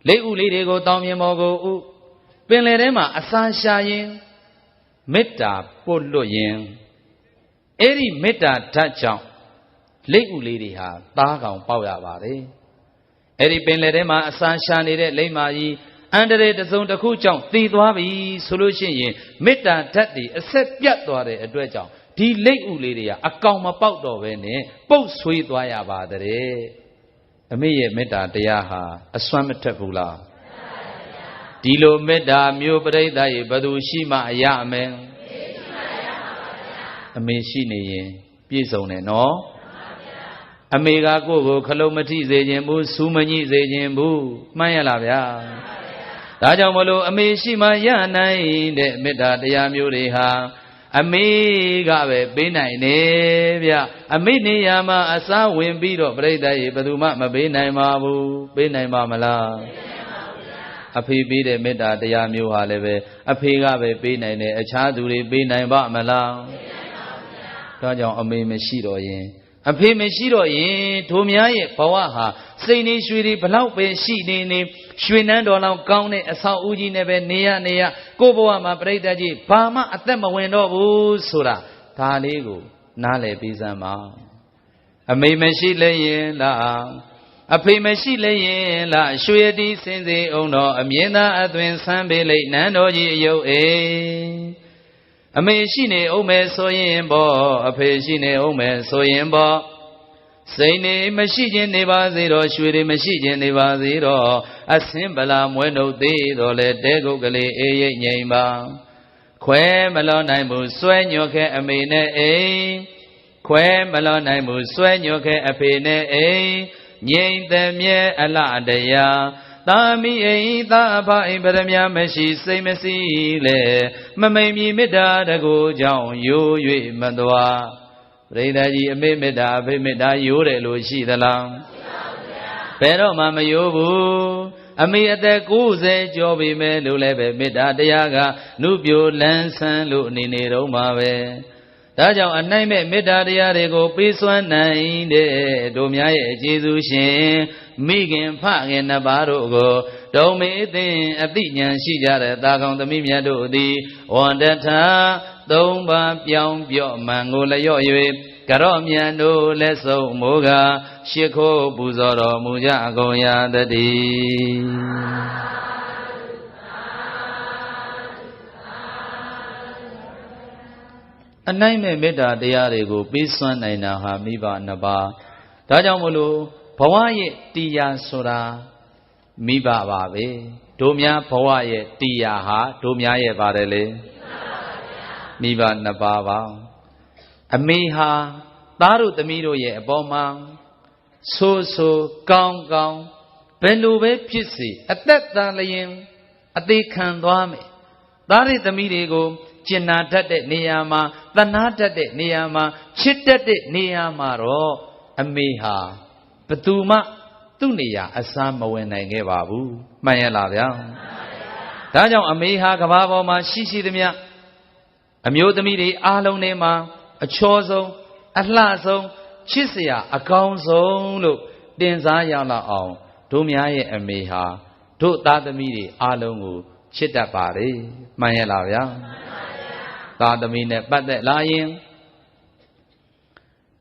လက်ဥလေးတွေကိုတောင်းမြင်မော်ကိုဥပင်လေထဲမှာအစာရှာရင်မေတ္တာပို့လွတ်ရင်အဲ့ဒီမေတ္တာဓာတ်ကြောင့်လက်ဥလေးတွေဟာသားကောင်ပေါက်ရပါတယ်အဲ့ဒီပင်လေထဲမှာအစာရှာနေတဲ့လိမ့်မာကြီးအန္တရာယ်တစ်စုံတစ်ခုကြောင့်တည်သွားပြီဆိုလို့ရှိရင်မေတ္တာဓာတ်တွေအဆက်ပြတ်သွားတဲ့အတွက်ကြောင့်ဒီလက်ဥလေးတွေကအကောင်မပေါက်တော့ဘဲနဲ့ပုတ်ဆွေးသွားရပါတဲ့အမေရဲ့မေတ္တာတရားဟာအစွမ်းမထက်ဘူးလားဒီလိုမေတ္တာမျိုးပရိသတ်ရေဘယ်သူရှိမှအရအမယ်အမေရှိနေရင်ပြည့်စုံတယ်နော်အမေကကိုယ့်ကိုခလုံးမထိစေခြင်းဘူးစူးမညှိစေခြင်းဘူးမှန်ရလားဗျာဒါကြောင့်မလို့အမေရှိမှရနိုင်တဲ့မေတ္တာတရားမျိုးတွေဟာအမေကပဲပေးနိုင်တယ်ဗျအမေနေရာမှာအစားဝင်ပြီးတော့ပြိဿရေဘယ်သူမှမပေးနိုင်ပါဘူးပေးနိုင်ပါမလားအဖေပေးတဲ့မေတ္တာတရားမျိုးဟာလည်းပဲအဖေကပဲပေးနိုင်တယ်အခြားသူတွေပေးနိုင်ပါမလားဒါကြောင့်အမေမရှိတော့ရင်အဖေမရှိတော့ရင်တို့များရဲ့ဘဝဟာစိတ်နေရွှေတွေဘလောက်ပဲရှိနေနေရွှေနန်းတော်လောက်ကောင်းတဲ့အဆောက်အဦကြီးနဲ့ပဲနေရကိုယ့်ဘဝမှာပြိတ္တကြီးဘာမှအသက်မဝင်တော့ဘူးဆိုတာဒါလေးကိုနားလည်ပြီးစမ်းပါအမေမရှိလဲရင်လားအဖေမရှိလဲရင်လားရွှေတီးစင်စေအောင်တော်အမြင်သာအသွင်ဆန်းပေးလိုက်နန်းတော်ကြီးအယုတ်အေးအမေရှိနေအောင်မယ်ဆိုရင်ပေါ့အဖေရှိနေအောင်မယ်ဆိုရင်ပေါ့စိတ်နေမရှိခြင်းနေပါစေတော့ရွှေတွေမရှိခြင်းနေပါစေတော့အစင်းပလာမွဲနှုတ်သေးတော့လေတဲကုတ်ကလေးအေးရိပ်ငြိမ်ပါခွဲမလွန်နိုင်ဘူးစွဲညွတ်ခဲအမေနဲ့အိမ်ခွဲမလွန်နိုင်ဘူးစွဲညွတ်ခဲအဖေနဲ့အိမ်ငြိမ်သက်မြဲအလှတရားသာမိအိမ်သာအဖအိမ်ပရမမရှိစိတ်မရှိလေမမိန်မြမေတ္တာတကူကြောင့်ရိုး၍မသွားပရိသတ်ကြီးအမေမေတ္တာအဖေမေတ္တာရိုးတယ်လို့ရှိသလားရှိပါဘူးဗျာ ဘယ်တော့မှမယိုးဘူးအမေအသက်90ကျော်ပြီမဲ့လို့လည်းပဲမေတ္တာတရားကနုပြိုလန်းဆန်းလို့နေတော့မှာပဲဒါကြောင့်အနိုင်မဲ့မေတ္တာတရားတွေကိုပေးစွမ်းနိုင်တဲ့တို့များရဲ့ကျေးဇူးရှင်မိခင်ဖခင်နှစ်ပါးတို့ကိုတုံမေအသင်အသိဉာဏ်ရှိကြတဲ့တာကောင်သမီးမြတ်တို့သည်ဝန္တထသုံးပါးပြောင်းပြော့မှန်ကိုလျော့၍ကရော့မြန်တို့လက်ဆုံးမိုးကရှ िख ိုးပူဇော်တော်မူကြအကုန်ရာတည်းအနိုင်မဲ့မေတ္တာတရားတွေကိုပေးစွမ်းနိုင်တာဟာမိဘနှစ်ပါးဒါကြောင့်မို့လို့ဘဝရဲ့တရားဆိုတာမိဘပါပဲတို့များဘဝရဲ့တရားဟာတို့များရဲ့ပါတယ်လေမိဘနှစ်ပါးပါအမေဟာသားတို့သမီးတို့ရဲ့အပေါ်မှာဆိုကောင်းကောင်းဘယ်လိုပဲဖြစ်စေအသက်တန်လျင်အသေးခံသွားမယ်သားတွေသမီးတွေကိုကျင်နာတတ်တဲ့နေရာမှာသနာတတ်တဲ့နေရာမှာချစ်တတ်တဲ့နေရာမှာတော့အမေဟာဘသူမှသူ့နေရာအစားမဝင်နိုင်ခဲ့ပါဘူးမှန်ရလားဗျာဒါကြောင့်အမေဟာကဘာပေါ်မှာရှိသမျှအမျိုးသမီးတွေအားလုံးထဲမှာအချောဆုံးအလှဆုံးချစ်စရာအကောင်းဆုံးလို့တင်စားရလောက်အောင်တို့များရဲ့အမေဟာတို့သားသမီးတွေအားလုံးကိုချစ်တတ်ပါတယ်မှန်ရလားဗျာသားသမီးနဲ့ပတ်သက်လာရင်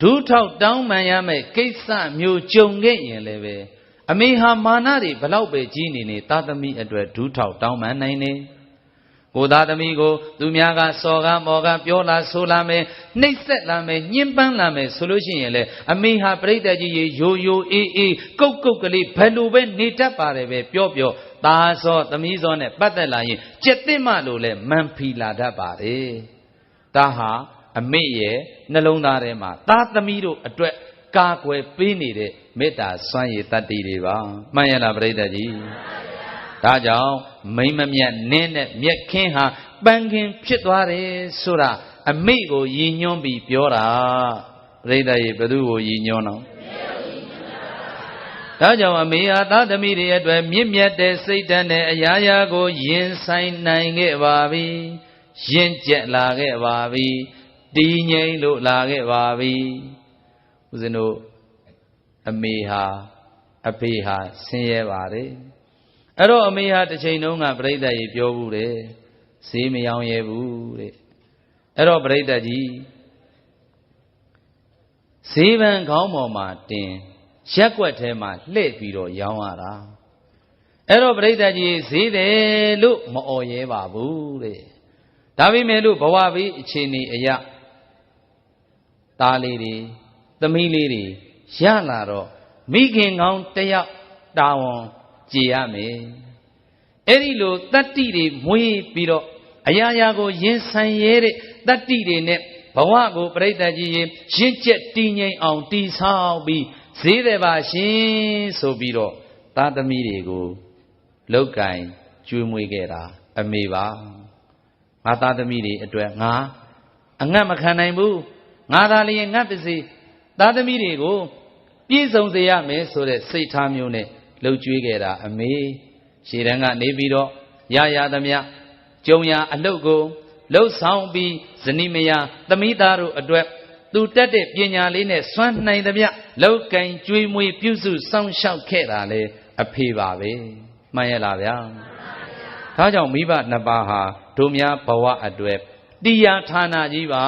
ဒုထောက်တောင်းပန်ရမယ့်ကိစ္စမျိုးကြုံခဲ့ရင်လည်းပဲအမေဟာမာနတွေဘလောက်ပဲကြီးနေသားသမီးအတွက်ဒုထောက်တောင်းပန်နိုင်နေကိုသားသမီးကိုသူများကစော်ကားမော်ကားပြောလာဆိုလာမယ်နှိပ်စက်လာမယ်ညှဉ်းပန်းလာမယ်ဆိုလို့ရှိရင်လေအမေဟာပြိတ္တကြီးရေယိုယိုအေးအေးကုတ်ကုတ်ကလေးဘယ်လိုပဲနေတတ်ပါတယ်ပဲပြောသားစောသမီးစောနဲ့ပတ်သက်လာရင်ကြက်သိမလို့လဲမန်ဖီလာတတ်ပါတယ်ဒါဟာအမေရဲ့နှလုံးသားထဲမှာသားသမီးတို့အတွက်ကာကွယ်ပေးနေတဲ့မေတ္တာစွမ်းရည်တတ္တိတွေပါမှန်ရလားပြိတ္တကြီးဒါကြောင့်မိမမြတ်နင်းနဲ့မြက်ခင်းဟာပန်းခင်းဖြစ်သွားတယ်ဆိုတာအမေကိုရည်ညွှန်းပြီးပြောတာပြိတ္တရေဘယ်သူကိုရည်ညွှန်းတော့ဒါကြောင့်အမေဟာသားသမီးတွေအတွက်မြင့်မြတ်တဲ့စိတ်ဓာတ်နဲ့အရာရာကိုရင်ဆိုင်နိုင်ခဲ့ပါပြီရင့်ကျက်လာခဲ့ပါပြီတည်ငြိမ်လို့လာခဲ့ပါပြီဦးဇင်းတို့အမေဟာအဖေဟာဆင်းရဲပါတယ်အဲ့တော့အမေဟာတစ်ချိန်တုန်းကပြိတ္တကြီးပြောဘူးတယ်ဈေးမရောင်းရဲဘူးတဲ့အဲ့တော့ပြိတ္တကြီးဈေးပန်းခေါင်းပေါ်မှာတင်ရက်ွက်ထဲမှာလှည့်ပြီးတော့ရောင်းရတာအဲ့တော့ပြိတ္တကြီးဈေးတယ်လို့မအော်ရဲပါဘူးတဲ့ဒါပေမဲ့လို့ဘဝဘေးအခြေအနေအရာသားလေးတွေသမီးလေးတွေရလာတော့မိခင်ကောင်းတယောက်တာဝန်ကြည်ရမယ်အဲ့ဒီလိုတတ္တိတွေမွေးပြီးတော့အရာရာကိုရင်ဆိုင်ရဲတဲ့တတ္တိတွေနဲ့ဘဝကိုပြိတ္တကြီးရင်ရင့်ကျက်တည်ငြိမ်အောင်တည်ဆောက်ပြီးဈေးတယ်ပါရှင်ဆိုပြီးတော့သားသမီးတွေကိုလောက်ကင်ကျွေးမွေးခဲ့တာအမေပါငါသားသမီးတွေအတွက်ငါအငတ်မခံနိုင်ဘူးငါသာလျင်ငတ်ပါစေသားသမီးတွေကိုပြည့်စုံစေရမယ်ဆိုတဲ့စိတ်ထားမျိုးနဲ့လှုပ်ကြွေးခဲ့တာအမေရှေ့တန်းကနေပြီးတော့ရသမျှကြုံရအလုတ်ကိုလှုပ်ဆောင်ပြီးဇနီးမယားသမီးသားတို့အတွက်သူတက်တဲ့ပညာလေးနဲ့စွမ်းနိုင်သမျှလောက်ကင်ကျွေးမွေးပြုစုစောင့်ရှောက်ခဲ့တာလေအဖေပါပဲမှန်ရလားဗျာဒါကြောင့်မိဘနှစ်ပါးဟာတို့များဘဝအတွက်တရားဌာနကြီးပါ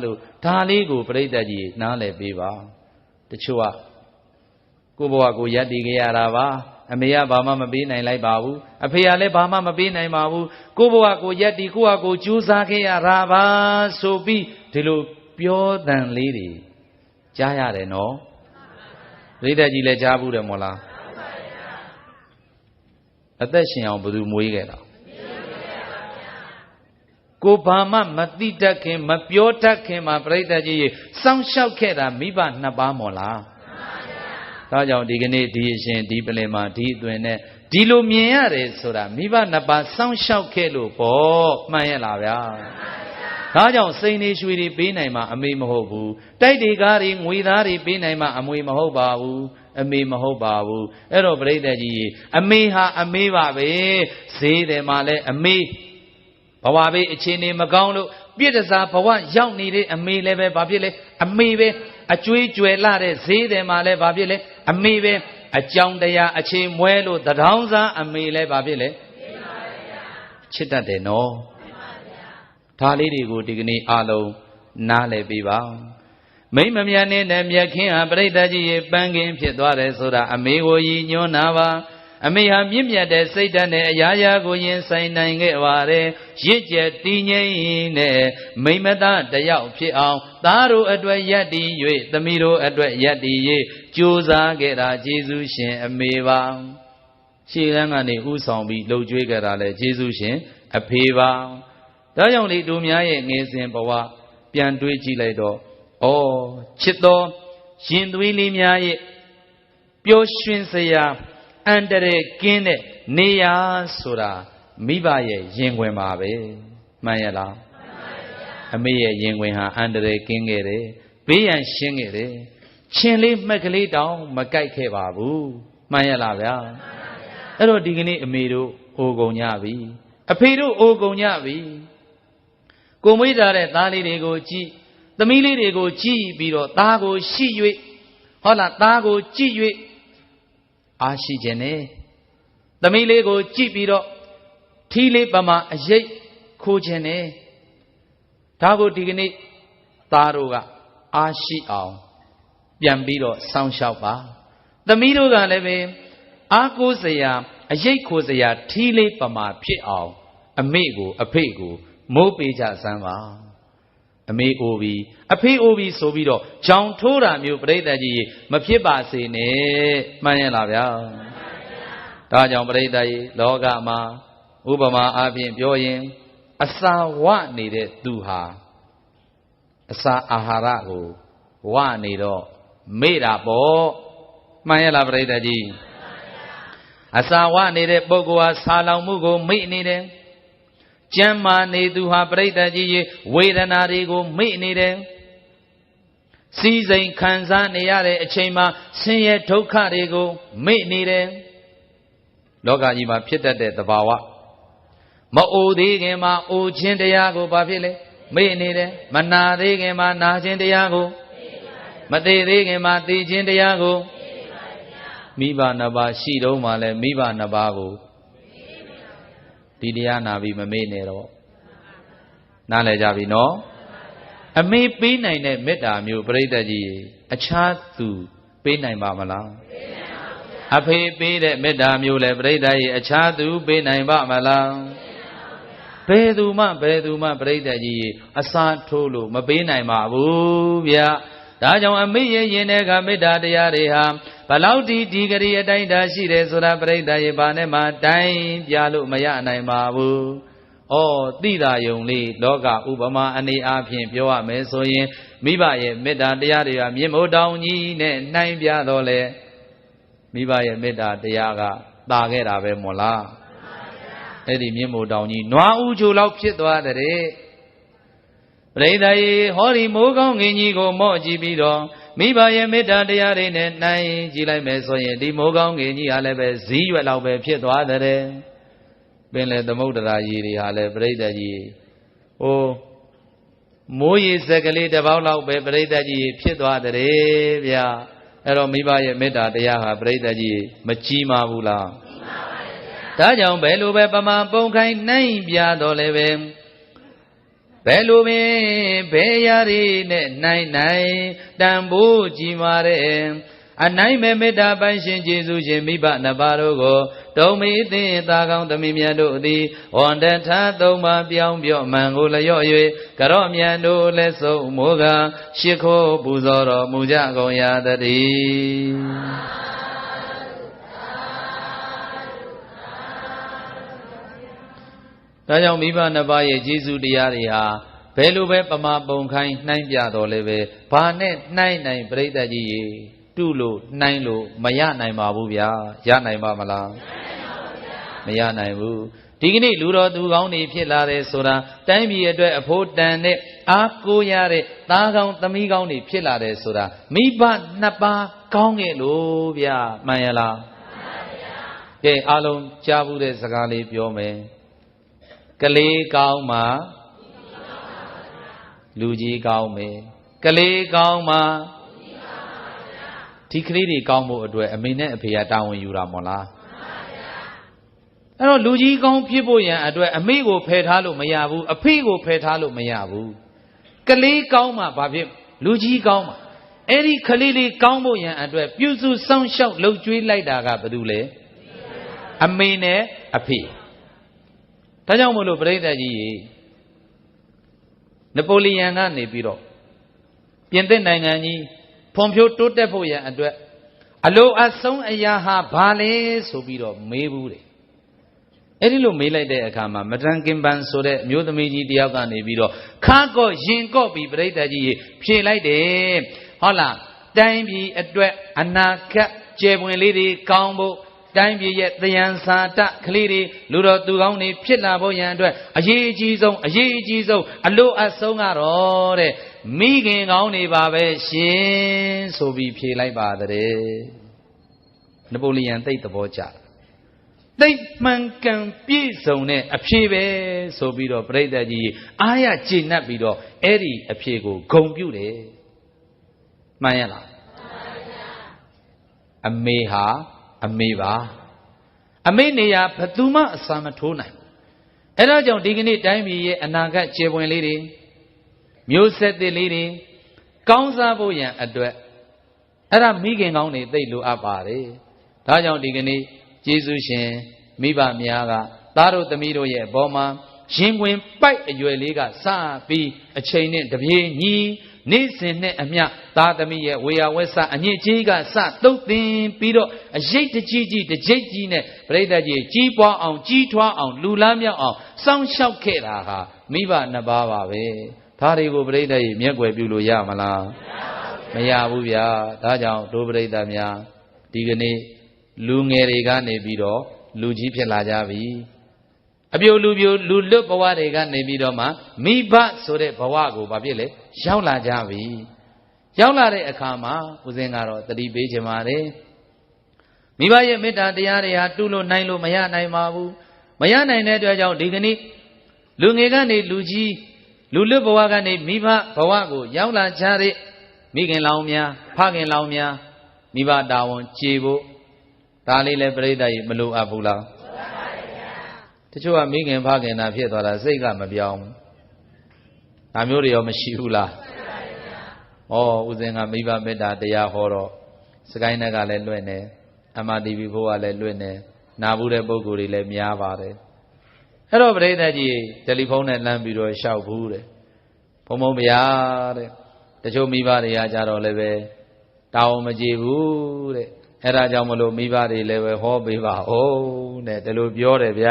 လို့ဒါလေးကိုပြိတ္တကြီးနားလည်ပေးပါတချို့ကကိုဘဝကိုယက်တည်ခဲ့ရတာပါအမေကဘာမှမပေးနိုင်လိုက်ပါဘူးအဖေကလည်းဘာမှမပေးနိုင်ပါဘူးကိုဘဝကိုယက်တည်ကိုယ့်ဟာကိုကြိုးစားခဲ့ရတာပါဆိုပြီးဒီလိုပြောတန်လေးတွေကြားရတယ်နော်ပြိတ္တကြီးလည်းကြားဘူးတယ်မို့လားအသက်ရှင်အောင်ဘယ်သူမွေးခဲ့တာကိုဘာမှမသိတတ်ခင်မပြောတတ်ခင်မှာပြိတ္တကြီးစောင့်ရှောက်ခဲ့တာမိဘနှစ်ပါးမို့လားဒါကြောင့်ဒီကနေ့ဒီအရှင်ဒီပလင်မှာဒီအသွင်နဲ့ဒီလိုမြင်ရတယ်ဆိုတာမိဘနှစ်ပါးစောင့်ရှောက်ခဲ့လို့ပေါ့မှန်ရဲ့လားဗျာဒါကြောင့်စိန်နေရွှေတွေပေးနိုင်မှာအမေမဟုတ်ဘူးတိုက်တွေကားတွေငွေသားတွေပေးနိုင်မှာအမွေမဟုတ်ပါဘူး အမေမဟုတ်ပါဘူးအဲ့တော့ပရိသတ်ကြီးအမေဟာအမေပါပဲဈေးတယ်မှာလဲအမေဘဝဘေးအခြေအနေမကောင်းလို့ပြည့်တစားဘဝရောက်နေတဲ့အမေလည်းပဲဘာဖြစ်လဲအမေပဲအကျွေးကြွယ်လာတဲ့ဈေးတယ်မှာလဲဘာဖြစ်လဲအမေပဲအကြောင်းတရားအခြေမွဲလို့တထောင်းစားအမေလည်းဘာဖြစ်လဲချစ်တတ်တယ်နော်ဒါလေးတွေကိုဒီကနေ့အားလုံးနားလည်ပေးပါမိမမြတ်နဲ့မြတ်ခင်းဟာပြိတ္တကြီးရေပန်းကင်းဖြစ်သွားတယ်ဆိုတာအမေကိုရည်ညွှန်းတာပါအမေဟာမြင့်မြတ်တဲ့စိတ်ဓာတ်နဲ့အရာရာကိုရင်ဆိုင်နိုင်ခဲ့ပါတယ်ရစ်ကျက်တည်ငြိမ်နဲ့မိမသားတယောက်ဖြစ်အောင်သားတို့အတွက်ယက်တည်၍သမီးတို့အတွက်ယက်တည်၍ကြိုးစားခဲ့တာကျေးဇူးရှင်အမေပါရှေ့ကန်းကနေဥဆောင်ပြီးလှုပ်ကြွေးခဲ့တာလဲကျေးဇူးရှင်အဖေပါဒါကြောင့်လေတို့များရဲ့ငယ်စဉ်ဘဝပြန်တွေးကြည့်လိုက်တော့ဩချစ်တော်ရင်သွေးလေးများရဲ့ပျော်ရွှင်စရာအန္တရာယ်ကင်းတဲ့နေရာဆိုတာမိဘရဲ့ရင်ခွင်ပါပဲမှန်ရလားအမေရဲ့ရင်ခွင်ဟာအန္တရာယ်ကင်းခဲ့တယ်ဘေးရန်ရှင်းခဲ့တယ်ချင်းလေးမှက်ကလေးတောင်မကြိုက်ခဲ့ပါဘူးမှန်ရလားဗျာအဲ့တော့ဒီကနေ့အမေတို့အိုကုန်ကြပြီအဖေတို့အိုကုန်ကြပြီကိုမွေးထားတဲ့သားလေးတွေကိုကြည့်သမီးလေးတွေကိုကြည့်ပြီးတော့သားကိုရှိ၍ဟုတ်လားသားကိုကြည့်၍အားရှိခြင်းနဲ့သမီးလေးကိုကြည့်ပြီးတော့ထီးလေးပမာအရိပ်ခိုးခြင်းနဲ့ဒါကိုဒီကနေ့သားတို့ကအားရှိအောင်ပြန်ပြီးတော့စောင့်ရှောက်ပါသမီးတို့ကလည်းပဲအားကိုးစရာအရိပ်ခိုးစရာထီးလေးပမာဖြစ်အောင်အမေကိုအဖေကိုမိုးပေးကြစမ်းပါအမေအိုပြီးအဖေအိုပြီးဆိုပြီးတော့ဂျောင်ထိုးတာမျိုးပြိတ္တကြီးမဖြစ်ပါစေနဲ့မှန်ရလားဗျာဒါကြောင့်ပြိတ္တကြီးလောကမှာဥပမာအားဖြင့်ပြောရင်အစာဝနေတဲ့သူဟာအစာအာဟာရကိုဝနေတော့မေ့တာပေါ့မှန်ရလားပြိတ္တကြီးအစာဝနေတဲ့ပုဂ္ဂိုလ်ဟာဆာလောင်မှုကိုမေ့နေတယ်ကျမ်းမာနေသူဟာပြိတ္တကြီးရေဝေဒနာတွေကိုမေ့နေတယ်စီးစိမ်ခံစားနေရတဲ့အချိန်မှာဆင်းရဲဒုက္ခတွေကိုမေ့နေတယ်လောကကြီးမှာဖြစ်တတ်တဲ့သဘာဝမအိုသေးခင်မှာအိုခြင်းတရားကိုဘာဖြစ်လဲမေ့နေတယ်မနာသေးခင်မှာနာခြင်းတရားကိုမသေးသေးခင်မှာသိခြင်းတရားကိုမိဘနှစ်ပါးရှိတုံးမှလည်းမိဘနှစ်ပါးကိုဒီတရားနာပြီးမမေ့နဲ့တော့နားလည်ကြပြီနော်အမေပေးနိုင်တဲ့မေတ္တာမျိုးပြိတ္တကြီးအခြားသူပေးနိုင်ပါမလားအဖေပေးတဲ့မေတ္တာမျိုးလည်းပြိတ္တကြီးအခြားသူပေးနိုင်ပါမလားဘယ်သူမှပြိတ္တကြီးအစားထိုးလို့မပေးနိုင်ပါဘူးဗျာဒါကြောင့်အမေရဲ့ရင်ထဲကမေတ္တာတရားတွေဟာဘလောက်ဒီဂရီအတိုင်းတာရှိတယ်ဆိုတာပြိတ္တရဲ့ဘာနဲ့မှတိုင်းပြလို့မရနိုင်ပါဘူး။ဩသိတာယုံလေးလောကဥပမာအနေအားဖြင့်ပြောရမယ်ဆိုရင်မိဘရဲ့မေတ္တာတရားတွေကမြင့်မို့တောင်ကြီးနဲ့နှိုင်းပြတော့လေမိဘရဲ့မေတ္တာတရားကတာခဲ့တာပဲမို့လား။အဲ့ဒီမြင့်မို့တောင်ကြီးနွားဦးချိုလောက်ဖြစ်သွားတဲ့ပရိသတ်ရေဟောဒီမိုးကောင်းငင်ကြီးကိုမော့ကြည့်ပြီးတော့မိဘရဲ့မေတ္တာတရားတွေနဲ့နိုင်ကြည့်လိုက်မယ်ဆိုရင်ဒီမိုးကောင်းငင်ကြီးဟာလည်းပဲဇီးရွက်လောက်ပဲဖြစ်သွားတဲ့ပင်လေသမုဒ္ဒရာကြီးတွေဟာလည်းပရိသတ်ကြီးဟိုမိုးရေစက်ကလေးတစ်ပေါက်လောက်ပဲပရိသတ်ကြီးဖြစ်သွားတဲ့ဗျာအဲ့တော့မိဘရဲ့မေတ္တာတရားဟာပရိသတ်ကြီးမကြီးမားဘူးလားကြီးမားပါရဲ့ဗျာဒါကြောင့်ဘယ်လိုပဲပမာပုံခိုင်းနိုင်ပြတော့လည်းပဲဘယ်လိုပင်ဘယ်ရာတွေနဲ့နိုင်တန်ဖိုးကြည်မာတဲ့အနိုင်မဲ့မေတ္တာပိုင်ရှင်ကျေးဇူးရှင်မိဘနှစ်ပါးတို့ကိုတုံမေသင်သာကောင်းသမီးမြတ်တို့သည်ဝန္တထသုံးပါးပြောင်းပြော့မှန်ကိုလျော့၍ကရော့မြန်တို့လက်စုံမိုးကရှ िख ိုးပူဇော်တော်မူကြကုန်ရာတည်းဒါကြောင့်မိဘနှစ်ပါးရဲ့ကျေးဇူးတရားတွေဟာဘယ်လိုပဲပမာပုံခိုင်းနှိုင်းပြတော်လဲပဲဘာနဲ့နှိုင်းနိုင်ပြိတ္တကြီးရေတုလို့နှိုင်းလို့မရနိုင်ပါဘူးဗျာရနိုင်ပါမလားမရနိုင်ဘူး ဒီကနေ့လူတော်သူကောင်းတွေဖြစ်လာတယ်ဆိုတာတိုင်းပြည်အတွက်အဖို့တန်တဲ့အားကိုးရတဲ့သားကောင်းသမီးကောင်းတွေဖြစ်လာတယ်ဆိုတာမိဘနှစ်ပါးကောင်းခဲ့လို့ဗျမှန်ရလားမှန်ပါဗျာကဲအားလုံးကြားဘူးတဲ့စကားလေးပြောမယ်ကလေးကောင်းမှလူကြီးကောင်းမယ်ကလေးကောင်းမှဒီကလေးတွေကောင်းဖို့အတွက်အမေနဲ့အဖေကတာဝန်ယူတာမဟုတ်လားအဲ့တော့လူကြီးကောင်းဖြစ်ဖို့ရန်အတွက်အမေကိုဖယ်ထားလို့မရဘူးအဖေကိုဖယ်ထားလို့မရဘူးကလေးကောင်းမှဘာဖြစ်လူကြီးကောင်းမှအဲ့ဒီကလေးလေးကောင်းဖို့ရန်အတွက်ပြုစုစောင့်ရှောက်လှုပ်ကြွေးလိုက်တာကဘာလို့လဲအမေနဲ့အဖေဒါကြောင့်မို့လို့ပြိဿကြီးနပိုလီယန်ကနေပြီးတော့ပြင်သစ်နိုင်ငံကြီးဖွံ့ဖြိုးတိုးတက်ဖို့ရန်အတွက်အလိုအဆုံးအရာဟာဘာလဲဆိုပြီးတော့မေးဘူးတယ်အဲ့ဒီလိုမေးလိုက်တဲ့အခါမှာမတန်ကင်ပန်ဆိုတဲ့အမျိုးသမီးကြီးတယောက်ကနေပြီးတော့ခါကော့ရင်ကော့ပြီးပြိဿကြီးဖြေလိုက်တယ်ဟုတ်လားတိုင်းပြည်အတွက်အနာဂတ်ကျယ်ပွင့်လေးတွေကောင်းဖို့တိုင်းပြည်ရဲ့သယံဇာတကလေးတွေလူတော်သူကောင်းတွေဖြစ်လာဖို့ရန်အတွက်အရေးအကြီးဆုံးအလိုအဆုံးကတော့တဲ့မိခင်ကောင်းတွေပါပဲရှင်ဆိုပြီးဖြေလိုက်ပါတဲ့နပိုလီယန်သိတဲ့ဘောကြသိမှန်ကန်ပြည့်စုံတဲ့အဖြေပဲဆိုပြီးတော့ပြိဿကြီးအားရကျေနပ်ပြီးတော့အဲ့ဒီအဖြေကိုဂုဏ်ပြုတယ်မှန်ရလားမှန်ပါဗျာအမေဟာအမေပါအမေနေရာဘယ်သူမှအစာမထိုးနိုင်ဘူးအဲ့ဒါကြောင့်ဒီကနေ့တိုင်းပြည်ရဲ့အနာဂတ်ခြေပွင့်လေးတွေမျိုးဆက်သစ်လေးတွေကောင်းစားဖို့ရန်အတွက်အဲ့ဒါမိခင်ကောင်းတွေသိလိုအပ်ပါတယ်ဒါကြောင့်ဒီကနေ့ကျေးဇူးရှင်မိဘများကသားတို့သမီးတို့ရဲ့ဘောမှာရင်ခွင်ပိုက်အရွယ်လေးကစပြီးအချိန်နဲ့တပြေးညီနေ့စဉ်နဲ့အမျှသားသမီးရဲ့ဝေယဝဲဆအညစ်အကြေးကစတုတ်တင်ပြီးတော့အရေးတကြီးတကြိတ်ကြီးနဲ့ပြိဿကြီးကြီးပွားအောင်ကြီးထွားအောင်လူလားမြောက်အောင်စောင့်ရှောက်ခဲ့တာဟာမိဘနှစ်ပါးပါပဲဒါတွေကိုပြိဿကြီးမျက်ွယ်ပြုလို့ရမလားမရဘူးဗျာဒါကြောင့်ဒုပရိသတ်များဒီကနေ့လူငယ်တွေကနေပြီးတော့လူကြီးဖြစ်လာကြပြီအပြိုလူပြိုလူလွတ်ဘဝတွေကနေပြီးတော့မှမိဘဆိုတဲ့ဘဝကိုဘာဖြစ်လဲရောက်လာကြပြီရောက်လာတဲ့အခါမှာဦးဇင်းကတော့တတိပေးခြင်းပါတယ်မိဘရဲ့မေတ္တာတရားတွေဟာတုလို့နိုင်လို့မရနိုင်ပါဘူးမရနိုင်တဲ့အတွက်ကြောင့်ဒီကနေ့လူငယ်ကနေလူကြီးလူလွတ်ဘဝကနေမိဘဘဝကိုရောက်လာကြတဲ့မိခင်လောင်များဖခင်လောင်များမိဘတာဝန်ကျေဖို့ဒါလေးလည်းပြိဿကြီးမလိုအပ်ဘူးလားတချို့ကမိခင်ဖခင်နာဖြစ်သွားတာစိတ်ကမပြောင်းဘူးဒါမျိုးတွေရောမရှိဘူးလားဩဦးဇင်းကမိဘမေတ္တာတရားဟောတော့စကိုင်းနဲ့ကလည်းလွင့်နေMRTV ဘိုးကလည်းလွင့်နေနာဘူးတဲ့ပုံကိုယ်တွေလည်းများပါတယ်အဲ့တော့ပြိဿကြီးတယ်လီဖုန်းနဲ့လမ်းပြီးတော့ရှောက်ဘူးတဲ့ဘုံဘုံဗျာတဲ့တချို့မိဘတွေကကြတော့လည်းပဲတောင်းမကြည့်ဘူးတဲ့အဲ့ဒါကြောင့်မလို့မိဘတွေလည်းပဲဟောပေးပါဦးတဲ့ဒီလိုပြောတယ်ဗျ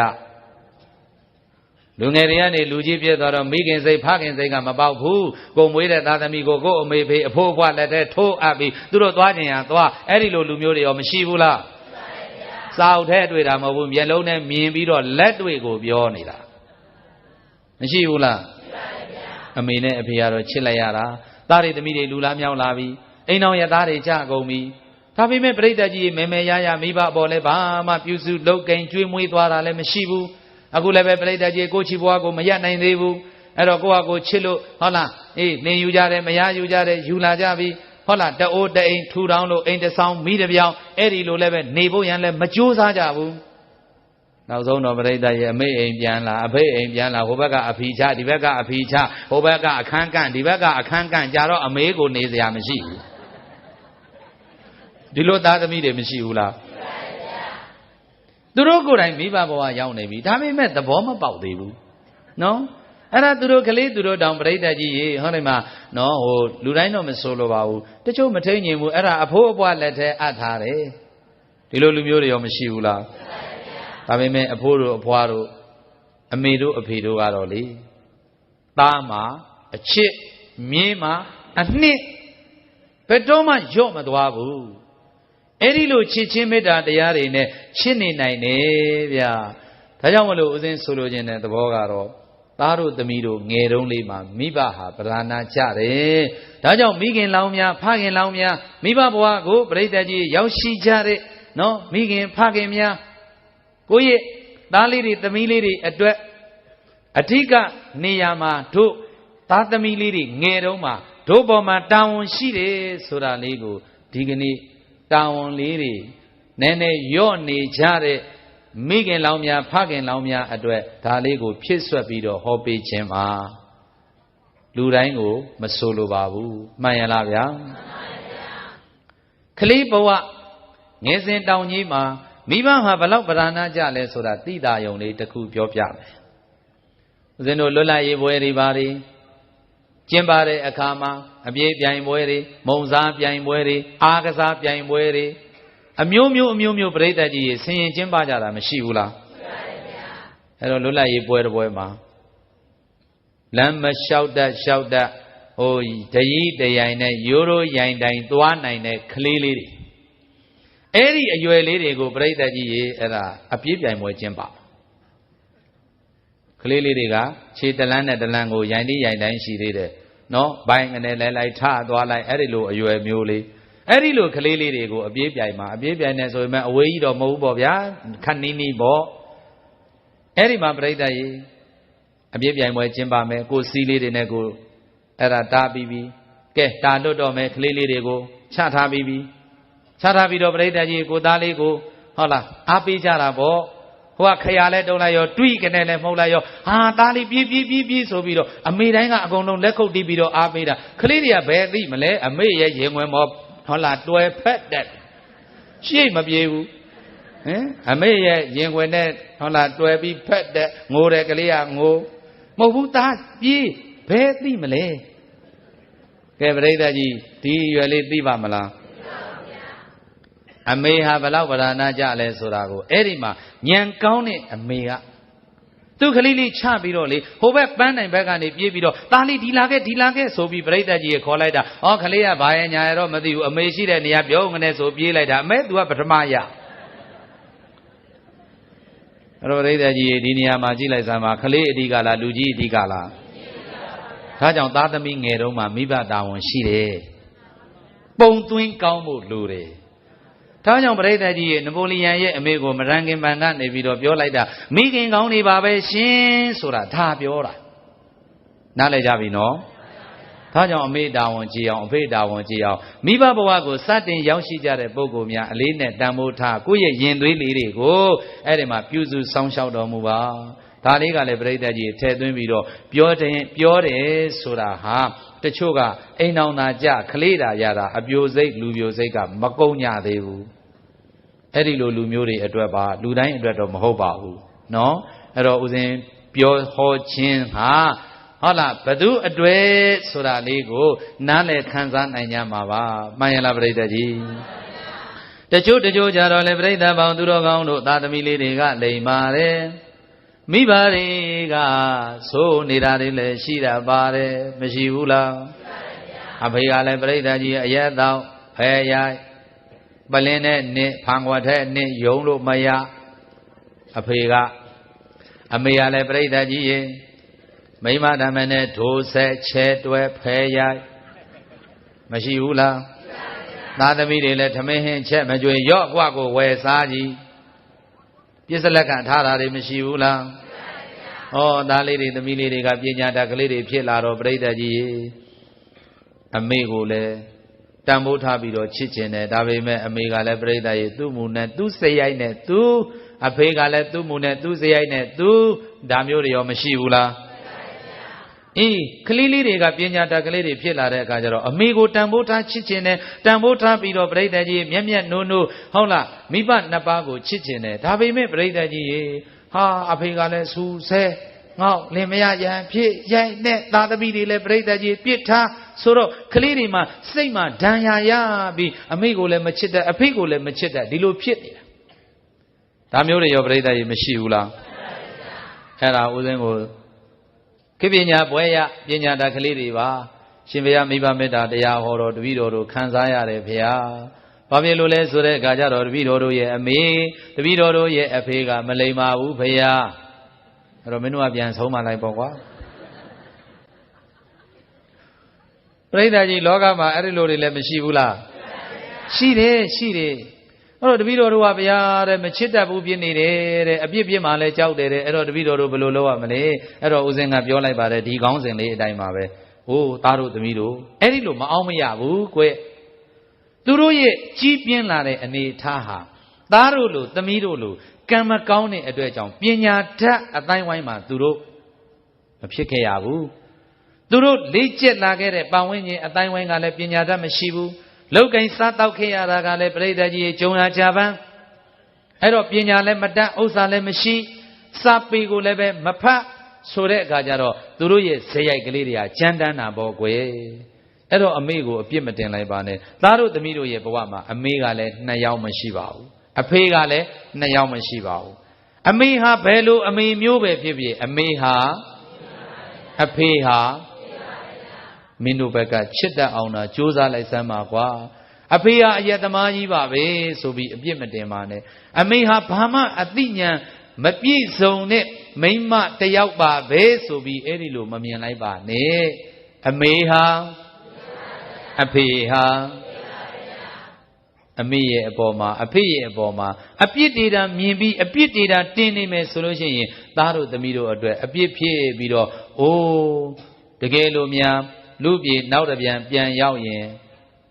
လူငယ်တွေကနေလူကြီးပြည့်သွားတော့မိခင်စိတ်ဖခင်စိတ်ကမပေါက်ဘူးကိုမွေးတဲ့သားသမီးကိုကိုအမေဖေအဖိုးအဖွားလက်ထဲထိုးအပ်ပြီးသူတို့သွားခြင်းဟာသွားအဲ့ဒီလိုလူမျိုးတွေရောမရှိဘူးလားစာအုပ်ထဲတွေ့တာမဟုတ်ဘူးမျက်လုံးနဲ့မြင်ပြီးတော့လက်တွေ့ကိုပြောနေတာမရှိဘူးလားအမေနဲ့အဖေကတော့ချစ်လိုက်ရတာသားတွေသမီးတွေလူလားမြောက်လာပြီအိမ်တော်ရသားတွေကြကုန်ပြီဒါပေမဲ့ပြိဿကြီးမဲမဲရရမိဘပေါ်လဲဘာမှပြုစုလုပ်ကိန်းကျွေးမွေးသွားတာလည်းမရှိဘူးအခုလည်းပဲပြိဿကြီးကိုချီဘွားကိုမရနိုင်သေးဘူးအဲ့တော့ကိုယ့်ဟာကိုချစ်လို့ဟုတ်လားအေးနေယူကြတယ်မရယူကြတယ်ယူလာကြပြီဟုတ်လားတအိုးတအိမ်ထူထောင်လို့အိမ်တဆောင်မိတပြောင်အဲ့ဒီလိုလည်းပဲနေဖို့ရန်လည်းမကြိုးစားကြဘူးနောက်ဆုံးတော့ပြိဿရဲ့အမေအိမ်ပြန်လာအဖေအိမ်ပြန်လာဟိုဘက်ကအဖီချဒီဘက်ကအဖီချဟိုဘက်ကအခန်းကန့်ဒီဘက်ကအခန်းကန့်ကြတော့အမေကိုနေစရာမရှိဘူးဒီလိုသားသမီးတွေမရှိဘူးလားသူတို့ကိုယ်တိုင်မိဘဘဝရောက်နေပြီဒါပေမဲ့သဘောမပေါက်သေးဘူးနော်အဲ့ဒါသူတို့ကလေးသူတို့တောင်ပြိဿကြီးရေဟောဒီမှာနော်ဟိုလူတိုင်းတော့မဆိုလိုပါဘူးတချို့မထိန်ညင်ဘူးအဲ့ဒါအဖိုးအပွားလက်ထဲအပ်ထားတယ်ဒီလိုလူမျိုးတွေရောမရှိဘူးလားဒါပေမဲ့အဖိုးတို့အဖွားတို့အမေတို့အဖေတို့ကတော့လေသားမှာအချစ်မြင်းမှာအနှစ်ဘယ်တော့မှညော့မသွားဘူးအဲ့ဒီလိုချစ်ချင်းမေတ္တာတရားတွေနဲ့ချစ်နေနိုင်တယ်ဗျာ ဒါကြောင့်မလို့ဦးဇင်းဆိုလိုခြင်းတဲ့သဘောကတော့သားတို့သမီးတို့ငယ်တုန်းလေးမှာမိဘဟာပဓာနာကြတယ်ဒါကြောင့်မိခင်လောင်းများဖခင်လောင်းများမိဘဘဝကိုပရိသတ်ကြီးရောက်ရှိကြတဲ့နော်မိခင်ဖခင်များကိုယ့်ရဲ့သားလေးတွေသမီးလေးတွေအတွက်အထူးကနေရာမှာတို့သားသမီးလေးတွေငယ်တုန်းမှာတို့ပေါ်မှာတာဝန်ရှိတယ်ဆိုတာလေးကိုဒီကနေ့တာဝန်လေးတွေနည်းနည်းယော့နေကြတဲ့မိခင်လောင်းများဖခင်လောင်းများအတွက်ဒါလေးကိုဖြစ်ဆွတ်ပြီးတော့ဟောပေးခြင်းပါလူတိုင်းကိုမဆိုလိုပါဘူးမှန်ရလားဗျာမှန်ပါဗျာကလေးဘဝငယ်စဉ်တောင်ကြီးမှာမိဘဟာဘလောက်ပဓာနာကြလဲဆိုတာသိတာယုံလေးတစ်ခုပြောပြမယ်ဦးဇင်းတို့လွတ်လပ်ရေးပွဲတွေပါတွေကျင်းပတဲ့အခါမှာအပြေးပြိုင်ပွဲတွေမုံစားပြိုင်ပွဲတွေအားကစားပြိုင်ပွဲတွေအမျိုးမျိုးပရိသတ်ကြီးဆင်ရင်ကျင်းပကြတာမရှိဘူးလားရှိပါတယ်ဗျာအဲ့တော့လွတ်လပ်ရေးပွဲတစ်ပွဲမှာလမ်းမလျှောက်တတ်ဟိုတကြီးတရိုင်နဲ့ရိုးရိုးရိုင်တိုင်သွားနိုင်တဲ့ကလေးလေးတွေအဲ့ဒီအရွယ်လေးတွေကိုပရိသတ်ကြီးအဲ့ဒါအပြေးပြိုင်ပွဲကျင်းပကလေးလေးတွေကခြေတလန်းနဲ့တလန်းကိုရိုင်တိရိုင်တိုင်းရှိသေးတယ်နော်ဘိုင်းကနေလဲလိုက်ထသွားလိုက်အဲ့ဒီလိုအရွယ်မျိုးလေးအဲ့ဒီလိုကလေးလေးတွေကိုအပြေးပြိုင်မှာအပြေးပြိုင်နေဆိုရင်အဝေးကြီးတော့မဟုတ်ဘူးပေါ့ဗျာခက်နီးနီးပေါ့အဲ့ဒီမှာပြိဿကြီးအပြေးပြိုင်ပွဲကျင်းပမယ်ကိုစီးလေးတွေနဲ့ကိုအဲ့ဒါတားပြီးပြီကဲတာလွတ်တော့မယ်ကလေးလေးတွေကိုချထားပြီးပြီချထားပြီးတော့ပြိဿကြီးကိုသားလေးကိုဟုတ်လားအားပေးကြတာပေါ့ဟိုကခရလဲတုံးလိုက်ရောတွိကနေလဲမှုတ်လိုက်ရောဟာသားလေးပြေးဆိုပြီးတော့အမေတိုင်းကအကုန်လုံးလက်ခုပ်တီးပြီးတော့အားပေးတာကလေးတွေကဘယ်သိမလဲအမေရဲ့ရင်ဝင်မောဟုတ်လားတွယ်ဖက်တဲ့ရှေ့မပြေဘူးဟင်အမေရဲ့ရင်ခွင်နဲ့ဟုတ်လားတွယ်ပြီးဖက်တဲ့ငိုတဲ့ကလေးကငိုမဟုတ်ဘူးသားပြေးဘယ်သိမလဲကဲပရိသတ်ကြီးဒီရွယ်လေးသိပါမလားအမေဟာဘလောက်ဗဒနာကြလဲဆိုတာကိုအဲ့ဒီမှာညံကောင်းတဲ့အမေကသူကလေးလေးချပြီးတော့လေဟိုဘက်ပန်းနိုင်ဘက်ကနေပြေးပြီးတော့သားလေးဒီလာခဲ့ဆိုပြီးပရိသတ်ကြီးခေါ်လိုက်တာဩကလေးကဘာရဲ့ညာရတော့မသိဘူးအမေရှိတဲ့နေရာပြုံးကနေဆိုပြေးလိုက်တာအမေ तू ကပထမရအဲ့တော့ပရိသတ်ကြီးဒီနေရာမှာကြည့်လိုက်စမ်းပါကလေးအဓိကလားလူကြီးအဓိကလားဒါကြောင့်သားသမီးငယ်တုန်းမှာမိဘတာဝန်ရှိတယ်ပုံသွင်းကောင်းဖို့လိုတယ်ဒါကြောင့်ပရိသတ်ကြီးရဲ့နပိုလီယန်ရဲ့အမေကိုမရန်ကင်ပန်ကနေပြီးတော့ပြောလိုက်တာမိခင်ကောင်းနေပါပဲရှင်ဆိုတာဒါပြောတာနားလည်ကြပြီနော်ဒါကြောင့်အမေတာဝန်ကြည်အောင်အဖေတာဝန်ကြည်အောင်မိဘဘဝကိုစတင်ရောက်ရှိကြတဲ့ပုဂ္ဂိုလ်များအလေးနဲ့တန်ဖိုးထားကိုယ့်ရဲ့ရင်သွေးလေးတွေကိုအဲ့ဒီမှာပြုစုစောင့်ရှောက်တော်မူပါဒါလေးကလည်းပရိသတ်ကြီးထည့်သွင်းပြီးတော့ပြောတယ်ဆိုတာဟာတချို့ကအိမ်တော်သာကြခလေးတာရတာအပြိုစိတ်လူပြိုစိတ်ကမကုန်းညသေးဘူးအဲ့ဒီလိုလူမျိုးတွေအတွက်ပါလူတိုင်းအတွက်တော့မဟုတ်ပါဘူးเนาะအဲ့တော့ဦးဇင်းပြောဟောခြင်းဟာဟုတ်လားဘသူအတွက်ဆိုတာလေးကိုနားလည်ခံစားနိုင်ကြမှာပါမှန်ရလားပရိသတ်ကြီးတချို့ကြတော့လေပရိသတ်ပေါင်းသူတော်ကောင်းတို့သာသမီလေးတွေကလိမ်ပါတယ်မိဘတွေကဆိုးနေတာတွေလည်းရှိတာပါတယ်မရှိဘူးလားအဖေကလည်းပရိသတ်ကြီးအရက်တော့ဖဲရိုက်ပလင်းနဲ့နစ်ဖန်ခွက်ထဲနစ်ယုံလို့မရအဖေကအမေကလည်းပရိသတ်ကြီးရေမိမဓမ္မနဲ့ဒိုးဆက်ချဲတွဲဖဲရိုက်မရှိဘူးလားသားသမီးတွေလည်းထမင်းဟင်းချက်မကြွေရော့ကွက်ကိုဝယ်စားကြည့်ပြစ္ဆလက်ကထားတာတွေမရှိဘူးလားဩသားလေးတွေသမီးလေးတွေကပညာတတ်ကလေးတွေဖြစ်လာတော့ပရိသတ်ကြီးအမေကိုလည်းတန်ဖိုးထားပြီးတော့ချစ်ကျင်တယ်ဒါပေမဲ့အမေကလည်းပရိသတ်ကြီးသူ့မူနဲ့သူ့စရိုက်နဲ့သူအဖေကလည်းသူ့မူနဲ့သူ့စရိုက်နဲ့သူဒါမျိုးတွေရောမရှိဘူးလားကလေးလေးတွေကပညာတတ်ကလေးတွေဖြစ်လာတဲ့အခါကျတော့အမေကိုတန်ဖိုးထားချစ်ကျင်တယ်တန်ဖိုးထားပြီးတော့ပရိသတ်ကြီးမျက်မျက်နိုးနိုးဟုတ်လားမိဘနှစ်ပါးကိုချစ်ကျင်တယ်ဒါပေမဲ့ပရိသတ်ကြီးဟာအဖေကလည်းစူဆဲငေါ့လင်မယားရန်ဖြစ်ရိုက်နဲ့သားသမီးတွေလည်းပရိသတ်ကြီးပြစ်ထားဆိုတော့ကလေးတွေမှာစိတ်မှာဒဏ်ရာရပြီးအမေကိုလည်းမချစ်တဲ့အဖေကိုလည်းမချစ်တဲ့ဒီလိုဖြစ်နေတာဒါမျိုးတွေရောပရိသတ်ကြီးမရှိဘူးလားအဲ့ဒါဦးဇင်းကိုခေပညာပွဲရပညာတတ်ကလေးတွေပါရှင်ဘုရားမိဘမေတ္တာတရားဟောတော်တပည့်တော်တို့ခံစားရတယ်ဖေဟာ ဘာဖြစ်လို့လဲဆိုတဲ့အခါကျတော့တပည့်တော်တို့ရဲ့အမေတပည့်တော်တို့ရဲ့အဖေကမလိမ္မာဘူးဖေယားအဲ့တော့မင်းတို့ကပြန်ဆုံးမလိုက်ပေါ့ကွာပရိသတ်ကြီးလောကမှာအဲ့ဒီလိုတွေလည်းမရှိဘူးလားရှိတယ်ရှိတယ်အဲ့တော့တပည့်တော်တို့ကဗျာတဲ့မချစ်တတ်ဘူးပြစ်နေတယ်တဲ့အပြစ်ပြစ်မှလည်းကြောက်တယ်တဲ့အဲ့တော့တပည့်တော်တို့ဘယ်လိုလုပ်ရမလဲအဲ့တော့ဦးဇင်းကပြောလိုက်ပါတယ်ဒီကောင်းစဉ်လေးအတိုင်းပါပဲဟိုးသားတို့သမီးတို့အဲ့ဒီလိုမအောင်မရဘူးကွသူတို့ရဲ့ကြီးပြင်းလာတဲ့အနေအထားဟာသားတို့လိုသမီးတို့လိုကံမကောင်းတဲ့အတွက်ကြောင့်ပညာတတ်အတိုင်းဝိုင်းမှာသူတို့မဖြစ်ခဲ့ရဘူးသူတို့လေ့ကျက်လာခဲ့တဲ့ပတ်ဝန်းကျင်အတိုင်းဝိုင်းကလည်းပညာတတ်မရှိဘူးလောက်ကိုင်းစားတောက်ခဲ့ရတာကလည်းပြိတ္တကြီးဂျုံရကြပန်းအဲ့တော့ပညာလည်းမတတ်ဥစ္စာလည်းမရှိစာပေကိုလည်းပဲမဖတ်ဆိုတဲ့အခါကျတော့သူတို့ရဲ့ဇေယိုက်ကလေးတွေကကြမ်းတမ်းတာပေါ့ကွယ်အဲ့တော့အမေကိုအပြစ်မတင်လိုက်ပါနဲ့သားတို့သမီးတို့ရဲ့ဘဝမှာအမေကလည်း2ယောက်မရှိပါဘူးအဖေကလည်း2ယောက်မရှိပါဘူးအမေဟာဘယ်လိုအမေမျိုးပဲဖြစ်ဖြစ်အမေဟာအဖေဟာမင်းတို့ဘက်ကချစ်တတ်အောင်တာကြိုးစားလိုက်စမ်းပါကွာအဖေဟာအယက်သမားကြီးပါပဲဆိုပြီးအပြစ်မတင်ပါနဲ့အမေဟာဘာမှအသိဉာဏ်မပြည့်စုံတဲ့မိန်းမတယောက်ပါပဲဆိုပြီးအဲ့ဒီလိုမမြင်လိုက်ပါနဲ့အမေဟာအဖေဟာအမေရဲ့အပေါ်မှာအဖေရဲ့အပေါ်မှာအပြစ်တွေကမြင်ပြီးအပြစ်တွေကတင်နေမယ်ဆိုလို့ရှိရင်သားတို့သမီးတို့အတွက်အပြစ်ဖြစ်ပြီးတော့အိုးတကယ်လို့များလူပြေနောက်တစ်ပြန်ရောက်ရင်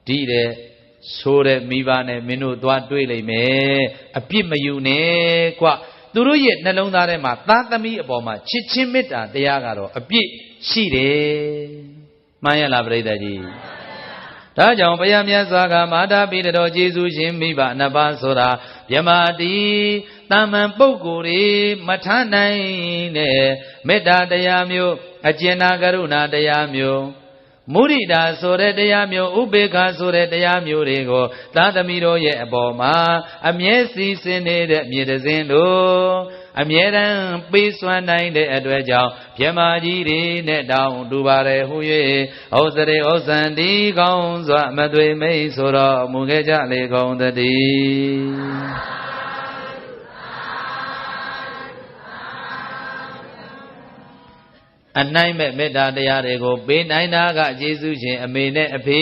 ဒီတဲ့ဆိုတဲ့မိဘနဲ့မင်းတို့သွားတွေ့လိမ့်မယ်အပြစ်မယူနဲ့ကွသူတို့ရဲ့နှလုံးသားထဲမှာသားသမီးအပေါ်မှာချစ်ချင်းမေတ္တာတရားကတော့အပြစ်ရှိတယ်မှန်ရလားပြိတ္တကြီးဒါကြောင့်ဘုရားမြတ်စွာကမာတာပိတတော်ကျေးဇူးရှင်မိဘနှစ်ပါးဆိုတာမြမတိတာမန်ပုဂ္ဂိုလ်တွေမထနိုင်တဲ့မေတ္တာတရားမျိုးအကျဉ်းနာကရုဏာတရားမျိုးမုဒိတာဆိုတဲ့တရားမျိုးဥပေက္ခဆိုတဲ့တရားမျိုးတွေကိုသာသမီတို့ရဲ့အပေါ်မှာအမြဲစီစဉ်နေတဲ့မြေတစင်းတို့အမြဲတမ်းပေးစွမ်းနိုင်တဲ့အတွက်ကြောင့်မြမကြီးတွေနဲ့တောင်းတူပါတယ်ဟု၍ဩစရိဩဇန္တိကောင်းစွာမသွေမိတ်ဆိုတော့မူခဲ့ကြလေကုန်သတည်းအနိုင်မဲ့မေတ္တာတရားတွေကိုပေးနိုင်တာကယေရှုရှင်အမေနဲ့အဖေ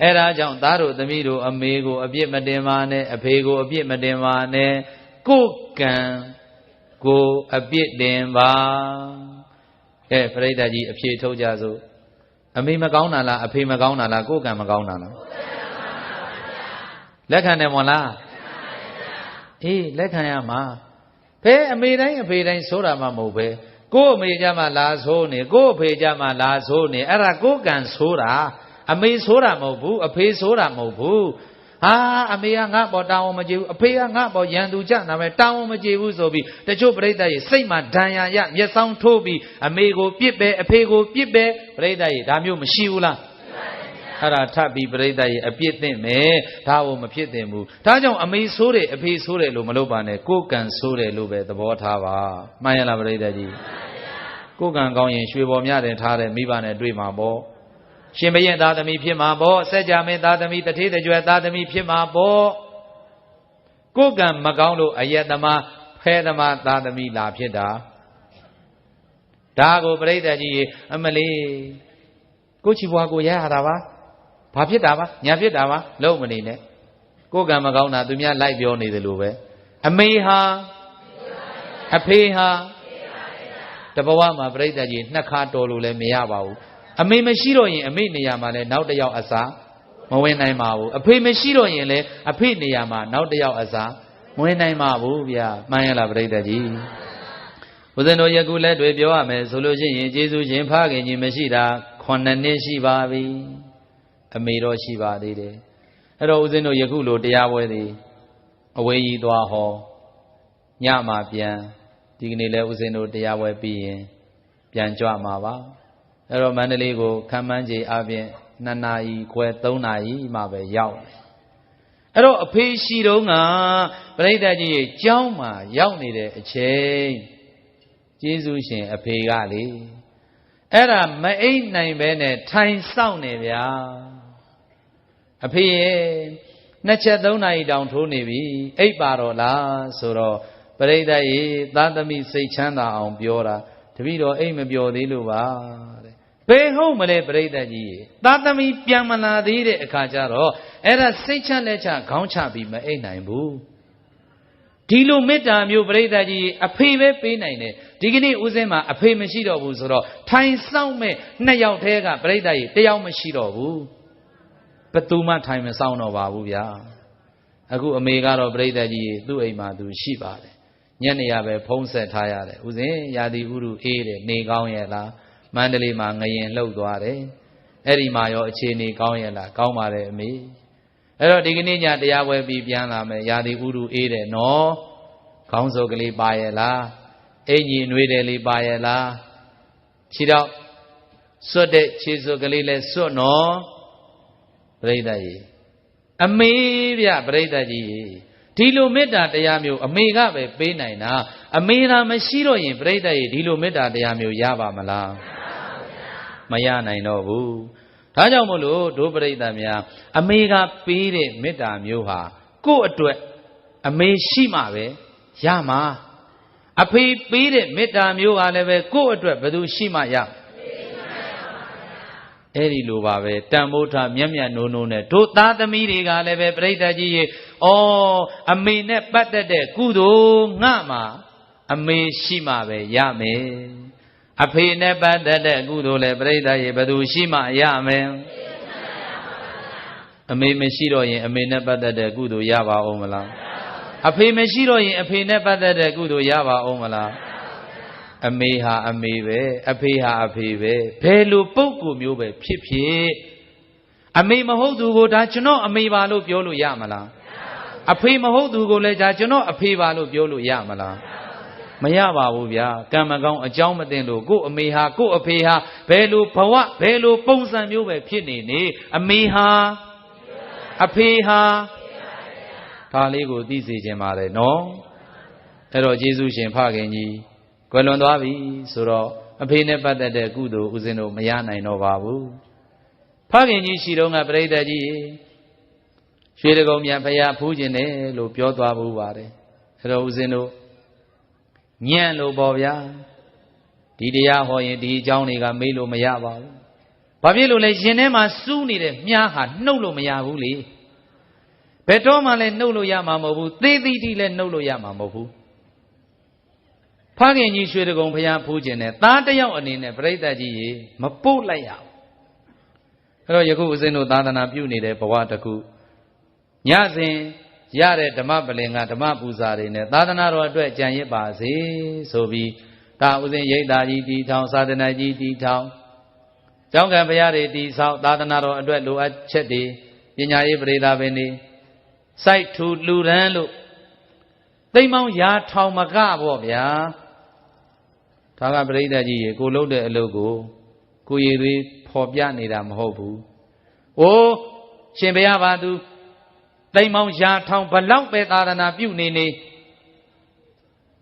အဲဒါကြောင့်သားတို့သမီးတို့အမေကိုအပြစ်မတင်ပါနဲ့အဖေကိုအပြစ်မတင်ပါနဲ့ကိုယ်ကံကိုအပြစ်တင်ပါပရိသတ်ကြီးအဖြေထုတ်ကြစို့အမေမကောင်းတာလားအဖေမကောင်းတာလားကိုယ်ကံမကောင်းတာလားလက်ခံတယ်မဟုတ်လားအေးလက်ခံရမှာဖဲအမေတိုင်းအဖေတိုင်းဆိုတာမှမဟုတ်ပဲကို့အမေကြမှာလာဆိုးနေကို့အဖေကြမှာလာဆိုးနေအဲ့ဒါကိုယ်ကံဆိုးတာအမေဆိုးတာမဟုတ်ဘူးအဖေဆိုးတာမဟုတ်ဘူးဟာအမေကငါ့ပေါ်တောင်းအောင်မကြည့်ဘူးအဖေကငါ့ပေါ်ရန်သူကြနာမယ်တောင်းအောင်မကြည့်ဘူးဆိုပြီးတချို့ပြိဿရဲ့စိတ်မှာဒဏ်ရာရမျက်စောင်းထိုးပြီးအမေကိုပြစ်ပဲအဖေကိုပြစ်ပဲပြိဿရဲ့ဒါမျိုးမရှိဘူးလားအဲ့ဒါထပ်ပြီးပြိဿရဲ့အပြစ်သင့်မယ်ဒါကိုမဖြစ်သင့်ဘူးဒါကြောင့်အမေဆိုးတယ်အဖေဆိုးတယ်လို့မလုပ်ပါနဲ့ကိုယ်ကံဆိုးတယ်လို့ပဲသဘောထားပါမှန်ရလားပြိဿကြီးကိုယ်ကံကောင်းရင်ရွှေပေါ်မြတယ်ထားတဲ့မိဘနဲ့တွေ့မှာပေါ့ရှင်ဘရင်သားသမီးဖြစ်မှာပေါ့စัจ जा မင်းသားသမီးတထေးတကြွယ်သားသမီးဖြစ်မှာပေါ့ကိုယ်ကံမကောင်းလို့အယက်သမားဖဲသမားသားသမီးလာဖြစ်တာဒါကိုပြိဿကြီးအမလေးကိုချီပွားကိုရရတာပါဘာဖြစ်တာပါညာဖြစ်တာပါလုံးမနေနဲ့ကိုယ်ကံမကောင်းတာသူများလိုက်ပြောနေတယ်လို့ပဲအမေဟာအဖေဟာတဘဝမှာပြိဿကြီးနှစ်ခါတော်လို့လည်းမရပါဘူးအမေမရှိတော့ရင်အမေနေရာမှာလည်းနောက်တစ်ယောက်အစားမဝင်နိုင်ပါဘူးအဖေမရှိတော့ရင်လည်းအဖေနေရာမှာနောက်တစ်ယောက်အစားမဝင်နိုင်ပါဘူးဗျာမှန်ရလားပြိဿကြီးဦးဇင်းတို့ယခုလက်တွေပြောရမယ်ဆိုလို့ရှိရင်ကျေးဇူးရှင်ဖခင်ကြီးမရှိတာ9နှစ်ရှိပါပြီအမေတော့ရှိပါသေးတယ်အဲ့တော့ဦးဇင်းတို့ယခုလိုတရားပွဲသည်အဝေးကြီးသွားဟောညမှာပြန်ဒီကနေ့လဲဦးဇင်းတို့တရားပွဲပြီးရင်ပြန်ကြွမှာပါအဲ့တော့မန္တလေးကိုခမ်းမန်းကြီးအပြင်2နာရီခွဲ3နာရီမှပဲရောက်အဲ့တော့အဖေရှိတုန်းကပြိဿကြီးရဲ့ကျောင်းမှာရောက်နေတဲ့အချိန်ကျေးဇူးရှင်အဖေကလေအဲ့ဒါမအိပ်နိုင်ပဲနဲ့ထိုင်စောင့်နေဗျာအဖေရဲ့ နှစ်ချက်သုံးနာရီတောင်ထိုးနေပြီအိပ်ပါတော့လားဆိုတော့ပရိသတ်ရေသားသမီးစိတ်ချမ်းသာအောင်ပြောတာတပည့်တော်အိပ်မပြောသေးလို့ပါတဲ့ဘယ်ဟုတ်မလဲပရိသတ်ကြီးရေသားသမီးပြန်မလာသေးတဲ့အခါကျတော့အဲ့ဒါစိတ်ချလက်ချခေါင်းချပြီးမအိပ်နိုင်ဘူးဒီလိုမေတ္တာမျိုးပရိသတ်ကြီးအဖေပဲပေးနိုင်တယ်ဒီကနေ့ဦးစင်းမှာအဖေမရှိတော့ဘူးဆိုတော့ထိုင်ဆောင်မဲ့နှစ်ယောက်တည်းကပရိသတ်ကြီးတယောက်မရှိတော့ဘူးဘယ်သူမှထိုင်မဆောင်တော့ပါဘူးဗျာအခုအမေကတော့ပရိသတ်ကြီးသူ့အိမ်မှာသူရှိပါတယ်ညနေရပဲဖုံးဆက်ထားရတယ်ဦးစင်းရာသီဥတုအေးတယ်နေကောင်းရဲ့လားမန္တလေးမှာငရင်လှုပ်သွားတယ်အဲ့ဒီမှာရောအခြေအနေကောင်းရဲ့လားကောင်းပါတယ်အမေအဲ့တော့ဒီကနေ့ညတရားပွဲပြီးပြန်လာမယ်ရာသီဥတုအေးတယ်နော်ခေါင်းစိုးကလေးပါရဲ့လားအင်ကြီးနွေးတယ်လေးပါရဲ့လားခြေတော့စွတ်တဲ့ခြေစိုးကလေးလဲစွတ်နော်ပရိသတ်ကြီးအမေဗျပရိသတ်ကြီးဒီလိုမေတ္တာတရားမျိုးအမေကပဲပေးနိုင်တာအမေသာမရှိတော့ရင်ပရိသတ်ကြီးဒီလိုမေတ္တာတရားမျိုးရပါမလားမရနိုင်တော့ဘူးဒါကြောင့်မို့လို့ဒုပရိသတ်များအမေကပေးတဲ့မေတ္တာမျိုးဟာကိုယ့်အတွက်အမေရှိမှပဲရမှာအဖေပေးတဲ့မေတ္တာမျိုးဟာလည်းပဲကိုယ့်အတွက်ဘယ်သူရှိမှရအဲ့ဒီလိုပါပဲတန်ဖိုးထားမျက်မျက်နှိုးနှိုးနဲ့တို့သားသမီးတွေကလည်းပဲပြိတ္တကြီးရေဩအမေနဲ့ပတ်သက်တဲ့ကုသိုလ်ငါမှာအမေရှိမှပဲရမယ်အဖေနဲ့ပတ်သက်တဲ့ကုသိုလ်လည်းပြိတ္တရေဘယ်သူရှိမှရမယ်အမေမရှိတော့ရင်အမေနဲ့ပတ်သက်တဲ့ကုသိုလ်ရပါအောင်မလားအဖေမရှိတော့ရင်အဖေနဲ့ပတ်သက်တဲ့ကုသိုလ်ရပါအောင်မလားအမေဟာအမေပဲအဖေဟာအဖေပဲဘယ်လိုပုံကိုမျိုးပဲဖြစ်ဖြစ်အမေမဟုတ်သူကိုဒါကျွန်တော်အမေပါလို့ပြောလို့ရမလားအဖေမဟုတ်သူကိုလည်းဒါကျွန်တော်အဖေပါလို့ပြောလို့ရမလားမရပါဘူးဗျာကံမကောင်းအကြောင်းမသိလို့ကို့အမေဟာကို့အဖေဟာဘယ်လိုဘဝဘယ်လိုပုံစံမျိုးပဲဖြစ်နေနေအမေဟာအဖေဟာဒါလေးကိုသိစေခြင်းပါတယ်နော်အဲ့တော့ယေရှုရှင်ဖခင်ကြီးကွယ်လွန်သွားပြီဆိုတော့အဖေနဲ့ပတ်သက်တဲ့ကုသိုလ်ဦးဇင်းတို့မရနိုင်တော့ပါဘူးဖခင်ကြီးရှိတော့ကပရိသတ်ကြီးရွှေတကုံမြတ်ဖရာဖူးခြင်းတယ်လို့ပြောသွားဘူးပါတယ်အဲ့တော့ဦးဇင်းတို့ညံ့လို့ပေါ့ဗျာဒီတရားဟောရင်ဒီအကြောင်းတွေကမေးလို့မရပါဘူးဘာဖြစ်လို့လဲရင်ထဲမှာစူးနေတဲ့မြားဟာနှုတ်လို့မရဘူးလေဘယ်တော့မှလည်းနှုတ်လို့ရမှာမဟုတ်ဘူးသေးသေးတိလည်းနှုတ်လို့ရမှာမဟုတ်ဘူးဖခင်ကြီးရွှေတကုံဖျားဖူးခြင်းနဲ့သားတယောက်အနေနဲ့ပြိတ္တကြီးရေမပို့လိုက်ရဘူးအဲ့တော့ယခုဦးဇင်းတို့သာသနာပြုနေတဲ့ဘဝတစ်ခုညစဉ်ရတဲ့ဓမ္မပလင်ကဓမ္မပူဇာတွေနဲ့သာသနာတော်အတွက်ကြံရစ်ပါစေဆိုပြီးဒါဦးဇင်းရိပ်သာကြီးတီထောင်သာသနာကြီးတီထောင်ကျောင်းကံဘုရားတွေတီဆောက်သာသနာတော်အတွက်လိုအပ်ချက်တွေပညာရေးပရိသတ်ပင်တွေစိုက်ထူလူရန်လို့သိမ့်မောင်းရာထောင်မကပေါ့ဗျာဒါကပရိသတ်ကြီးရေကိုလှုပ်တဲ့အလုပ်ကိုရည်သွေးဖော်ပြနေတာမဟုတ်ဘူး။အိုးရှင်ဘုရားပါသူသိမ့်မောင်းရာထောင်ဘလောက်ပဲသာသနာပြုနေနေ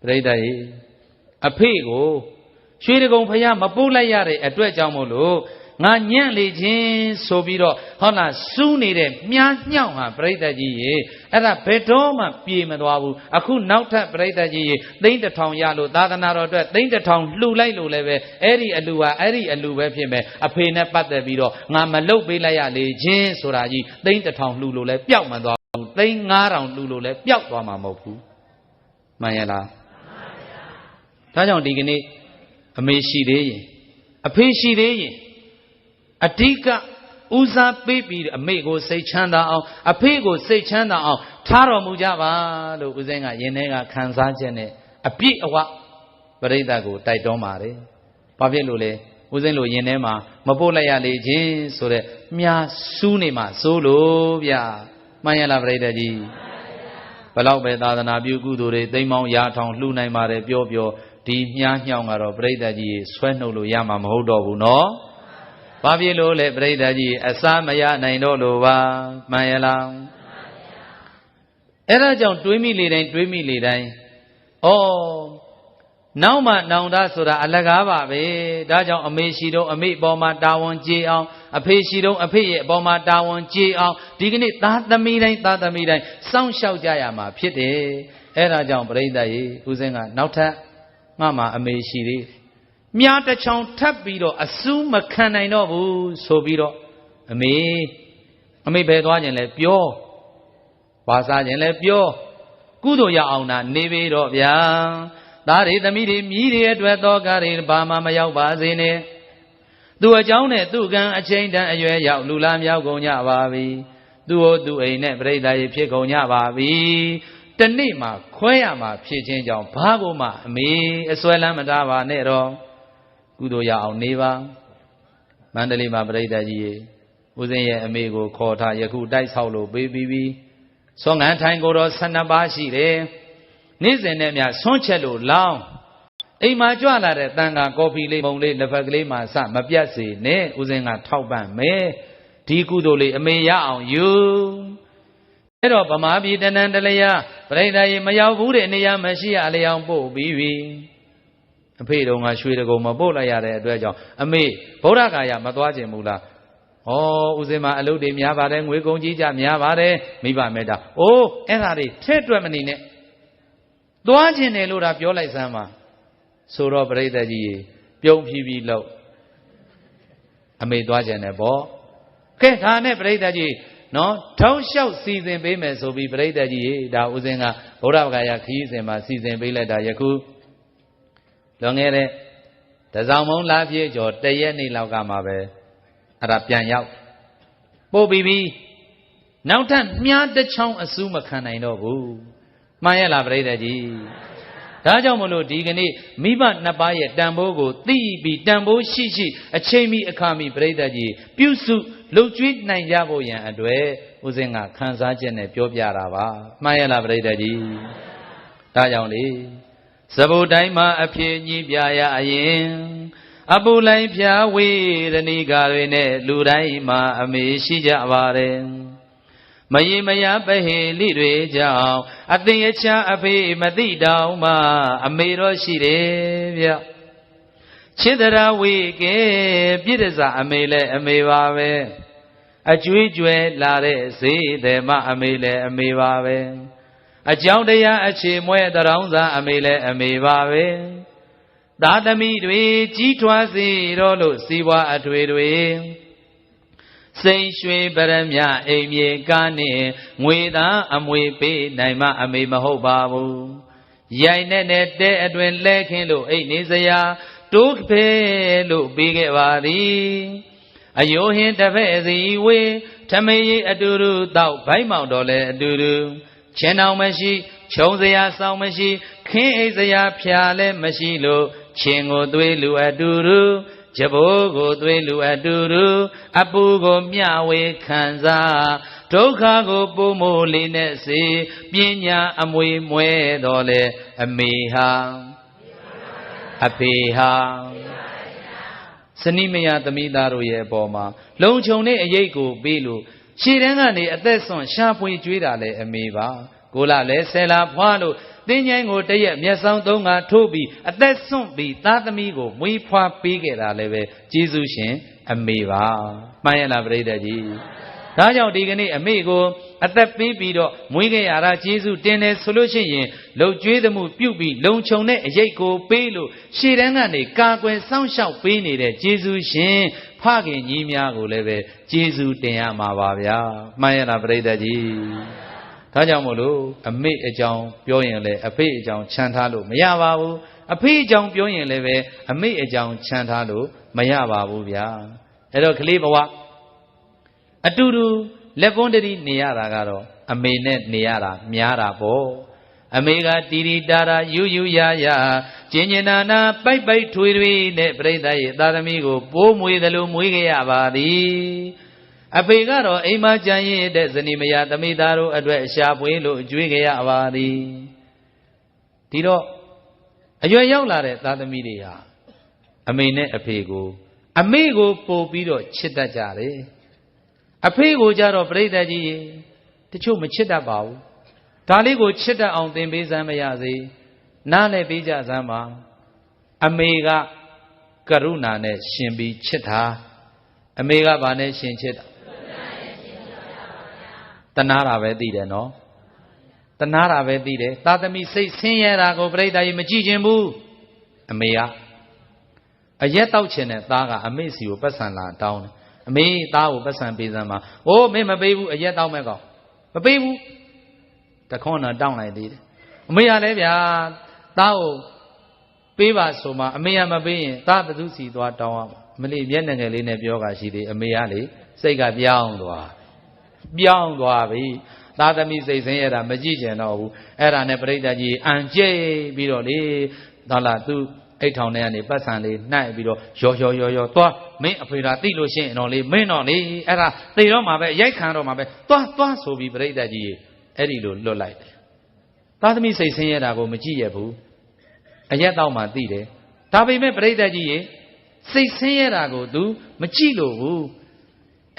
ပရိသတ်ရေအဖေကိုရွှေတကုံဖျားမပို့လိုက်ရတဲ့အတွက်ကြောင့်မို့လို့ငါညံ့လေခြင်းဆိုပြီးတော့ဟုတ်လားစူးနေတဲ့မြားညောင်းဟာပရိသတ်ကြီးရေအဲ့ဒါဘယ်တော့မှပြေမသွားဘူးအခုနောက်ထပ်ပရိသတ်ကြီးရေသိန်း1000ရလို့သာသနာတော်အတွက်သိန်း1000လှူလိုက်လို့လည်းပဲအဲ့ဒီအလူဟာအဲ့ဒီအလူပဲဖြစ်မယ်အဖေနဲ့ပတ်သက်ပြီးတော့ငါမလုတ်ပေးလိုက်ရလေခြင်းဆိုတာကြီးသိန်း1000လှူလို့လည်းပျောက်မသွားဘူးသိန်း9000လှူလို့လည်းပျောက်သွားမှာမဟုတ်ဘူးမှန်ရလားမှန်ပါဗျာဒါကြောင့်ဒီကနေ့အမေရှိသေးရင်အဖေရှိသေးရင်အဓိကဦးစားပေးပြီးအမေကိုစိတ်ချမ်းသာအောင်အဖေကိုစိတ်ချမ်းသာအောင်ထားတော်မူကြပါလို့ဦးဇင်းကယင်ထဲကခံစားချက်နဲ့အပြည့်အဝပရိသတ်ကိုတိုက်တွန်းပါတယ်။ဘာဖြစ်လို့လဲဦးဇင်းလိုယင်ထဲမှာမပို့လိုက်ရလေခြင်းဆိုတဲ့မြားစူးနေမှစိုးလို့ဗျာမှန်ရလားပရိသတ်ကြီးဘလောက်ပဲသာသနာပြုကုသိုလ်တွေသိမ့်မောင်းရာထောင်လှူနိုင်ပါတယ်ပြောဒီမြားညောင်းကတော့ပရိသတ်ကြီးဆွဲနှုတ်လို့ရမှာမဟုတ်တော့ဘူးနော်ဘာဖြစ်လို့လဲပရိသတ်ကြီးအစားမရနိုင်တော့လို့ပါမှန်ရလားအဲ့ဒါကြောင့်တွေးမိလေတိုင်းဩနောက်မှနောင်တဆိုတာအလကားပါပဲဒါကြောင့်အမေရှိတော့အမေပေါ်မှာတာဝန်ကျေအောင် အဖေရှိတော့အဖေရဲ့အပေါ်မှာတာဝန်ကျေအောင်ဒီကနေ့သားသမီးတိုင်းစောင့်ရှောက်ကြရမှာဖြစ်တယ်အဲ့ဒါကြောင့်ပရိသတ်ရေဦးစင်းကနောက်ထပ်ငါမှအမေရှိသေးမြားတစ်ချောင်းထပ်ပြီးတော့အစူးမခံနိုင်တော့ဘူးဆိုပြီးတော့အမေဘယ်သွားခြင်းလဲပြောဘာစားခြင်းလဲပြောကုသိုလ်ရအောင်နာနေပြီတော့ဗျာသားတွေသမီးတွေမြည်တွေအတွက်တော့ကားတွေဘာမှမရောက်ပါစေနဲ့သူအကြောင်းနဲ့သူကံအချိန်တန်အရွယ်ရောက်လူလားမြောက်ကုန်ကြပါပြီသူ့ဟိုသူ့အိမ်နဲ့ပြိဿရေဖြစ်ကုန်ကြပါပြီတနေ့မှခွဲရမှာဖြစ်ခြင်းကြောင့်ဘာကိုမှအမေအစွဲလမ်းမထားပါနဲ့တော့ကုသိုလ်ရအောင်နေပါမန္တလေးမှာပြိဿကြီးရေဦးစင်းရဲ့အမေကိုခေါ်ထားယခုတိုက်ဆောက်လို့ပေးပြီးပြီဆွမ်းငန်းထိုင်ကိုတော့12ပါးရှိတယ်နေ့စဉ်နဲ့များဆွန့်ချက်လို့လောင်းအိမ်မှာကြွလာတဲ့တန်ခါကော်ဖီလေးမုံလေးလက်ဖက်ကလေးမှာစမပြတ်စေနဲ့ဦးစင်းကထောက်ပံ့မယ်ဒီကုသိုလ်လေးအမေရအောင်ယူအဲ့တော့ဗမာပြည်တဏ္ဍတလျာပြိဿရေမရောက်ဘူးတဲ့နေရာမရှိရအလျောင်းပို့ပြီးပြီအဖေတော်ကရွှေတကုံမပို့လိုက်ရတဲ့အတွက်ကြောင့်အမေဗုဒ္ဓဂါယမသွားခြင်းမူလားဩဦးစင်းမအလုပ်တွေများပါတယ်ငွေကုန်ကြီးကြများပါတယ်မိဘမေတ္တာအိုးအဲ့ဒါတွေထဲ့တွက်မနေနဲ့သွားခြင်းတယ်လို့ဒါပြောလိုက်စမ်းပါဆိုတော့ပရိသတ်ကြီးပြုံးဖြီးပြီးလို့အမေသွားခြင်းတယ်ပေါ့ကဲဒါနဲ့ပရိသတ်ကြီးနော်ထောင်းလျှောက်စီစဉ်ပေးမယ်ဆိုပြီးပရိသတ်ကြီးဒါဦးစင်းကဗုဒ္ဓဘာသာခရီးစဉ်မှာစီစဉ်ပေးလိုက်တာယခုလွန်ခဲ့တဲ့တစောင်းမုံလာပြည့်ကျော်တရက်နေ့လောက်ကမှပဲအဲ့ဒါပြန်ရောက်ပို့ပြီးပြီနောက်ထပ်မြားတစ်ချောင်းအစူးမခံနိုင်တော့ဘူးမှန်ရဲ့လားပရိသတ်ကြီးဒါကြောင့်မလို့ဒီကနေ့မိဘနှစ်ပါးရဲ့တန်ဖိုးကိုသိပြီးတန်ဖိုးရှိအချိန်မီအခါမီပရိသတ်ကြီးပြုစုလှုပ်ကြွေးနိုင်ကြဖို့ရန်အတွက်ဦးစင်းကခန်းစားချက်နဲ့ပြောပြတာပါမှန်ရဲ့လားပရိသတ်ကြီးဒါကြောင့်လေစဗုတိုင်းမှာအဖြစ်ကြီးပြရအရင်အပူလိုင်းဖြာဝေရဏီကာတွေနဲ့လူတိုင်းမှာအမေရှိကြပါတယ်မယေမယပဟေလိတွေကြောင့်အသင်အချာအဖေမသိတောင်မှအမေတော်ရှိတယ်ဗျချစ်တရာဝေကဲပြည့်တစားအမေလည်းအမေပါပဲအကျွေးကျွဲလာတဲ့ဈေးတယ်မအမေလည်းအမေပါပဲအကြောင်းတရားအခြေမွဲတရောင်းစားအမေလည်းအမေပါပဲသာသမီတွေကြီးထွားစေတော့လို့စီဝါအထွေတွေစိန်ရွှေပရမအိမ်မြေကားနဲ့ငွေသားအမွေပေးနိုင်မှအမေမဟုတ်ပါဘူးရိုင်နဲ့တဲအတွင်လဲခင်းလို့အိတ်နေစရာတိုးဖဲလို့ပြီးခဲ့ပါသည်အယိုဟင်းတစ်ဖက်စီဝေးထမေးအတူတူတောက်ဘိုင်းမောင်တော်လဲအတူတူချင်းအောင်မရှိခြုံစရာဆောင်မရှိခင်းအိတ်စရာဖြာလဲမရှိလို့ချင်းကိုသွေးလူအတူတူကြဘိုးကိုသွေးလူအတူတူအပူကိုမျှဝေခံစားဒုက္ခကိုပို့မိုးလေးနဲ့စေပညာအမွေမွဲတော်လေအမေဟာအဖေဟာစနိမယသမီးသားတို့ရဲ့အပေါ်မှာလုံခြုံတဲ့အရေးကိုပေးလို့ခြေတန်းကနေအသက်ဆွန့်ရှားဖွေကျွေးတာလေအမေပါကိုလာလဲဆယ်လာဖွားလို့တင်းញိုင်းကိုတရက်မျက်စောင်းသုံးကထိုးပြီးအသက်ဆွန့်ပြီးသားသမီးကိုမွေးဖွားပေးခဲ့တာလည်းပဲကျေးဇူးရှင်အမေပါမှန်ရလားပရိသတ်ကြီးဒါကြောင့်ဒီကနေ့အမေကိုအသက်ပေးပြီးတော့မွေးခဲ့ရတာကျေးဇူးတင်တယ်ဆိုလို့ရှိရင်လှုပ်ကြွေးသမှုပြုတ်ပြီးလုံခြုံတဲ့အရေးကိုပေးလို့ရှေ့တန်းကနေကာကွယ်စောင့်ရှောက်ပေးနေတဲ့ကျေးဇူးရှင်ဖခင်ကြီးများကိုလည်းပဲကျေးဇူးတင်ရမှာပါဗျာမှန်ရလားပရိသတ်ကြီးဒါကြောင့်မို့လို့အမေအကြောင်းပြောရင်လည်းအဖေအကြောင်းချမ်းထားလို့မရပါဘူးအဖေအကြောင်းပြောရင်လည်းပဲအမေအကြောင်းချမ်းထားလို့မရပါဘူးဗျာအဲ့တော့ကလေးဘဝအတူတူလက်ပွန်းတတိနေရတာကတော့အမေနဲ့နေရတာများတာပေါ့အမေကတီတီတာတာယူယူရရကျင်ကျင်နာနာပိုက်ပိုက်ထွေထွေနဲ့ပြိဿရဲ့သာသမီကိုပိုးမွေတယ်လို့မွေးခဲ့ရပါသည်အဖေကတော့အိမ်မှာကြံရည်တဲ့ဇနီးမယားသမီးသားတို့အတွက်အရှာပွေးလို့ကြွေးကြရပါသည်ဒီတော့အရွယ်ရောက်လာတဲ့သားသမီးတွေဟာအမေနဲ့အဖေကိုပို့ပြီးတော့ချစ်တတ်ကြတယ်အဖေကိုကြတော့ပြိဿကြီးတချို့မချစ်တတ်ပါဘူးဒါလေးကိုချစ်တတ်အောင်သင်ပေးစမ်းမရစေနားလည်းပေးကြစမ်းပါအမေကကရုဏာနဲ့ရှင်ပြီးချစ်တာ အမေကဘာနဲ့ရှင်ချစ်တာတနာတာပဲသိတယ်နော်တနာတာပဲသိတယ်သားသမီးစိတ်ဆင်းရဲတာကိုပြိတ္တာကြီးမကြည့်ခြင်းဘူးအမေကအရက်တောက်ချင်တဲ့သားကအမေစီကိုပတ်စံလာတောင်းတယ်အမေသားကိုပတ်စံပေးစမ်းပါအိုးမင်းမပေးဘူးအရက်တောက်မဲ့ကောင်မပေးဘူးတခွန်းတော့တောင်းလိုက်သေးတယ်အမေကလည်းဗျာသားကိုပေးပါဆိုမှအမေကမပေးရင်သားဘသူစီသွားတောင်းရမှာမလေးမျက်နှာငယ်လေးနဲ့ပြောတာရှိသေးအမေကလေစိတ်ကပြောင်းသွားပြီသားသမီးစိတ်ဆင်းရဲတာမကြည့်ကျင်တော့ဘူးအဲ့ဒါနဲ့ပြိတ္တာကြီးအန်ကျိတ်ပြီးတော့လေဒါလားသူအိတ်ထောင်ထဲကနေပတ်စံလေးနှိုက်ပြီးတော့ရောသွားမင်းအဖေသာသိလို့ရှိရင်တော့လေမင်းတော့လေအဲ့ဒါသိတော့မှာပဲရိုက်ခံတော့မှာပဲသွားဆိုပြီးပြိတ္တာကြီးအဲ့ဒီလိုလွတ်လိုက်တယ်သားသမီးစိတ်ဆင်းရဲတာကိုမကြည့်ရဘူးအရက်တော့မှသိတယ်ဒါပေမဲ့ပြိတ္တာကြီးစိတ်ဆင်းရဲတာကို तू မကြည့်လို့ဘူး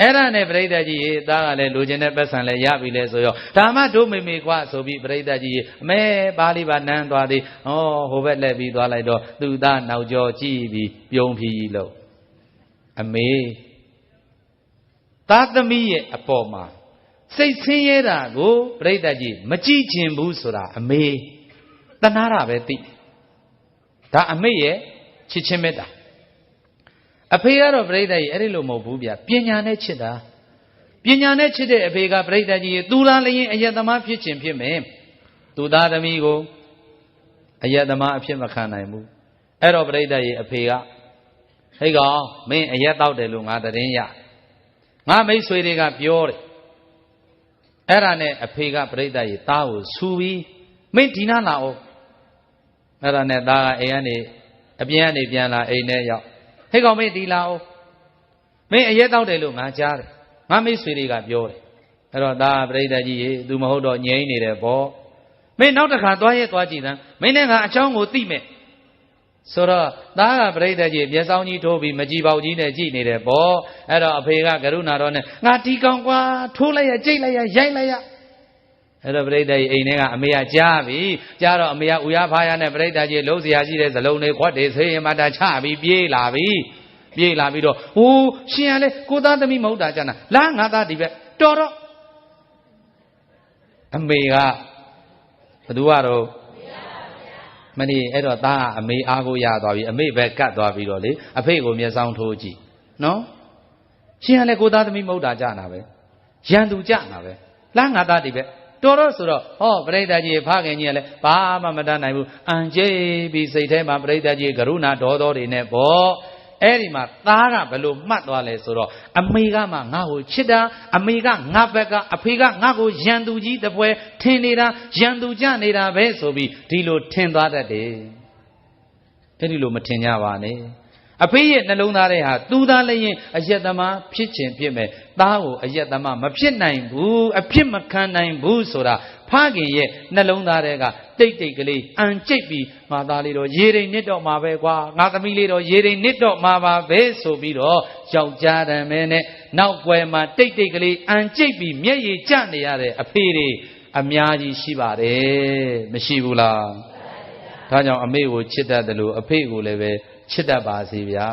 အဲ့ဒါနဲ့ပြိတ္တာကြီးသားကလည်းလိုချင်တဲ့ပတ်စံလည်းရပြီလေဆိုရောဒါမှတို့မေကွာဆိုပြီးပြိတ္တာကြီးအမဲပါဠိပါနန်းသွားသေးဟောဟိုဘက်လက်ပြီးသွားလိုက်တော့သူ့သားနောက်ကျောကြည့်ပြီးပြုံးဖြီးလို့အမေသားသမီးရဲ့အပေါ်မှာစိတ်ဆင်းရဲတာကိုပြိတ္တာကြီးမကြည့်ချင်ဘူးဆိုတာအမေတနာတာပဲသိဒါအမေရဲ့ချစ်ချင်းမေတ္တာအဖေကတော့ပြိတ္တာကြီးအဲ့ဒီလိုမဟုတ်ဘူးဗျပညာနဲ့ချစ်တာပညာနဲ့ချစ်တဲ့အဖေကပြိတ္တာကြီးသူလားလျင်အယက်သမားဖြစ်ခြင်းဖြစ်မယ်သူသားသမီးကိုအယက်သမားအဖြစ်မခံနိုင်ဘူးအဲ့တော့ပြိတ္တာကြီးအဖေကဟဲ့ကောင်မင်းအယက်တောက်တယ်လို့ငါသတင်းရငါမိတ်ဆွေတွေကပြောတယ်အဲ့ဒါနဲ့အဖေကပြိတ္တာကြီးသားကိုဆူပြီးမင်းဒီနာလာအောင်အဲ့ဒါနဲ့သားကအိမ်ကနေအပြင်ကနေပြန်လာအိမ်ထဲရောက်ဟဲ့ကောင်မင်းဒီလာအောင်မင်းအရက်တောက်တယ်လို့ငါကြားတယ်ငါမိတ်ဆွေတွေကပြောတယ်အဲ့တော့ဒါပြိတ္တာကြီးရေသူမဟုတ်တော့ငြိမ်းနေတယ်ပေါ့မင်းနောက်တစ်ခါသွားရဲသွားကြည့်သမ်းမင်းနဲ့ငါအချောင်းကိုသိမဲ့ဆိုတော့သားကပြိတ္တာကြီးမျက်စောင်းကြီးထိုးပြီးမကြည်ပေါက်ကြီးနဲ့ကြည့်နေတယ်ပေါ့အဲ့တော့အဖေကကရုဏာတော်နဲ့ငါဒီကောင်ကွာထိုးလိုက်ရကြိတ်လိုက်ရရိုက်လိုက်ရအဲ့တော့ပြိတ္တာကြီးအိမ်ထဲကအမေကကြားပြီကြားတော့အမေကဥရဖားရနဲ့ပြိတ္တာကြီးလုံးစရာရှိတဲ့ဇလုံးတွေခွက်တွေဆေးရင်မတာချပြီးပြေးလာပြီးတော့ဟိုရှင်ရလဲကိုသားသမီးမဟုတ်တာကြာနာလာငါသားဒီဘက်တော်တော့အမေကဘသူကတော့မနေအဲ့တော့သားကအမေအားကိုရသွားပြီအမေပဲကတ်သွားပြီးတော့လေအဖေကိုမျက်စောင်းထိုးကြည့်နော်ရှင်ရလဲကိုသားသမီးမဟုတ်တာကြာနာပဲရန်သူကြာနာပဲလာငါသားဒီဘက်တော်တော့ဆိုတော့ဟောပြိတ္တာကြီးဖခင်ကြီးကလည်းဘာမှမတတ်နိုင်ဘူးအန်ကျိပြီးစိတ်ထဲမှာပြိတ္တာကြီးကရုဏာဒေါသောတွေနဲ့ပေါ့အဲ့ဒီမှာသားကဘယ်လိုမှတ်သွားလဲဆိုတော့အမေကမှငါ့ကိုချစ်တာအမေကငါဘက်ကအဖေကငါ့ကိုရန်သူကြီးတပွဲထင်နေတာရန်သူကြနေတာပဲဆိုပြီးဒီလိုထင်သွားတတ်တယ်အဲ့ဒီလိုမထင်ကြပါနဲ့အဖေရဲ့နှလုံးသားထဲဟာသူသားလည်းရင်အယက်သမားဖြစ်ခြင်းဖြစ်မဲ့သားကိုအယက်သမားမဖြစ်နိုင်ဘူးအဖြစ်မခံနိုင်ဘူးဆိုတာဖခင်ရဲ့နှလုံးသားထဲကတိတ်ကလေးအန်ကျိတ်ပြီးငါသားလေးတော့ရေရိမ်နစ်တော့မှာပဲကွာငါသမီးလေးတော့ရေရိမ်နစ်တော့မှာပါပဲဆိုပြီးတော့ယောက်ျားတမ်းမဲနဲ့နောက်ွယ်မှာတိတ်ကလေးအန်ကျိတ်ပြီးမျက်ရည်ကျနေရတဲ့အဖေတွေအများကြီးရှိပါတယ်မရှိဘူးလားဒါကြောင့်အမေကိုချစ်တတ်တယ်လို့အဖေကိုလည်းပဲချစ်တတ်ပါစေဗျာ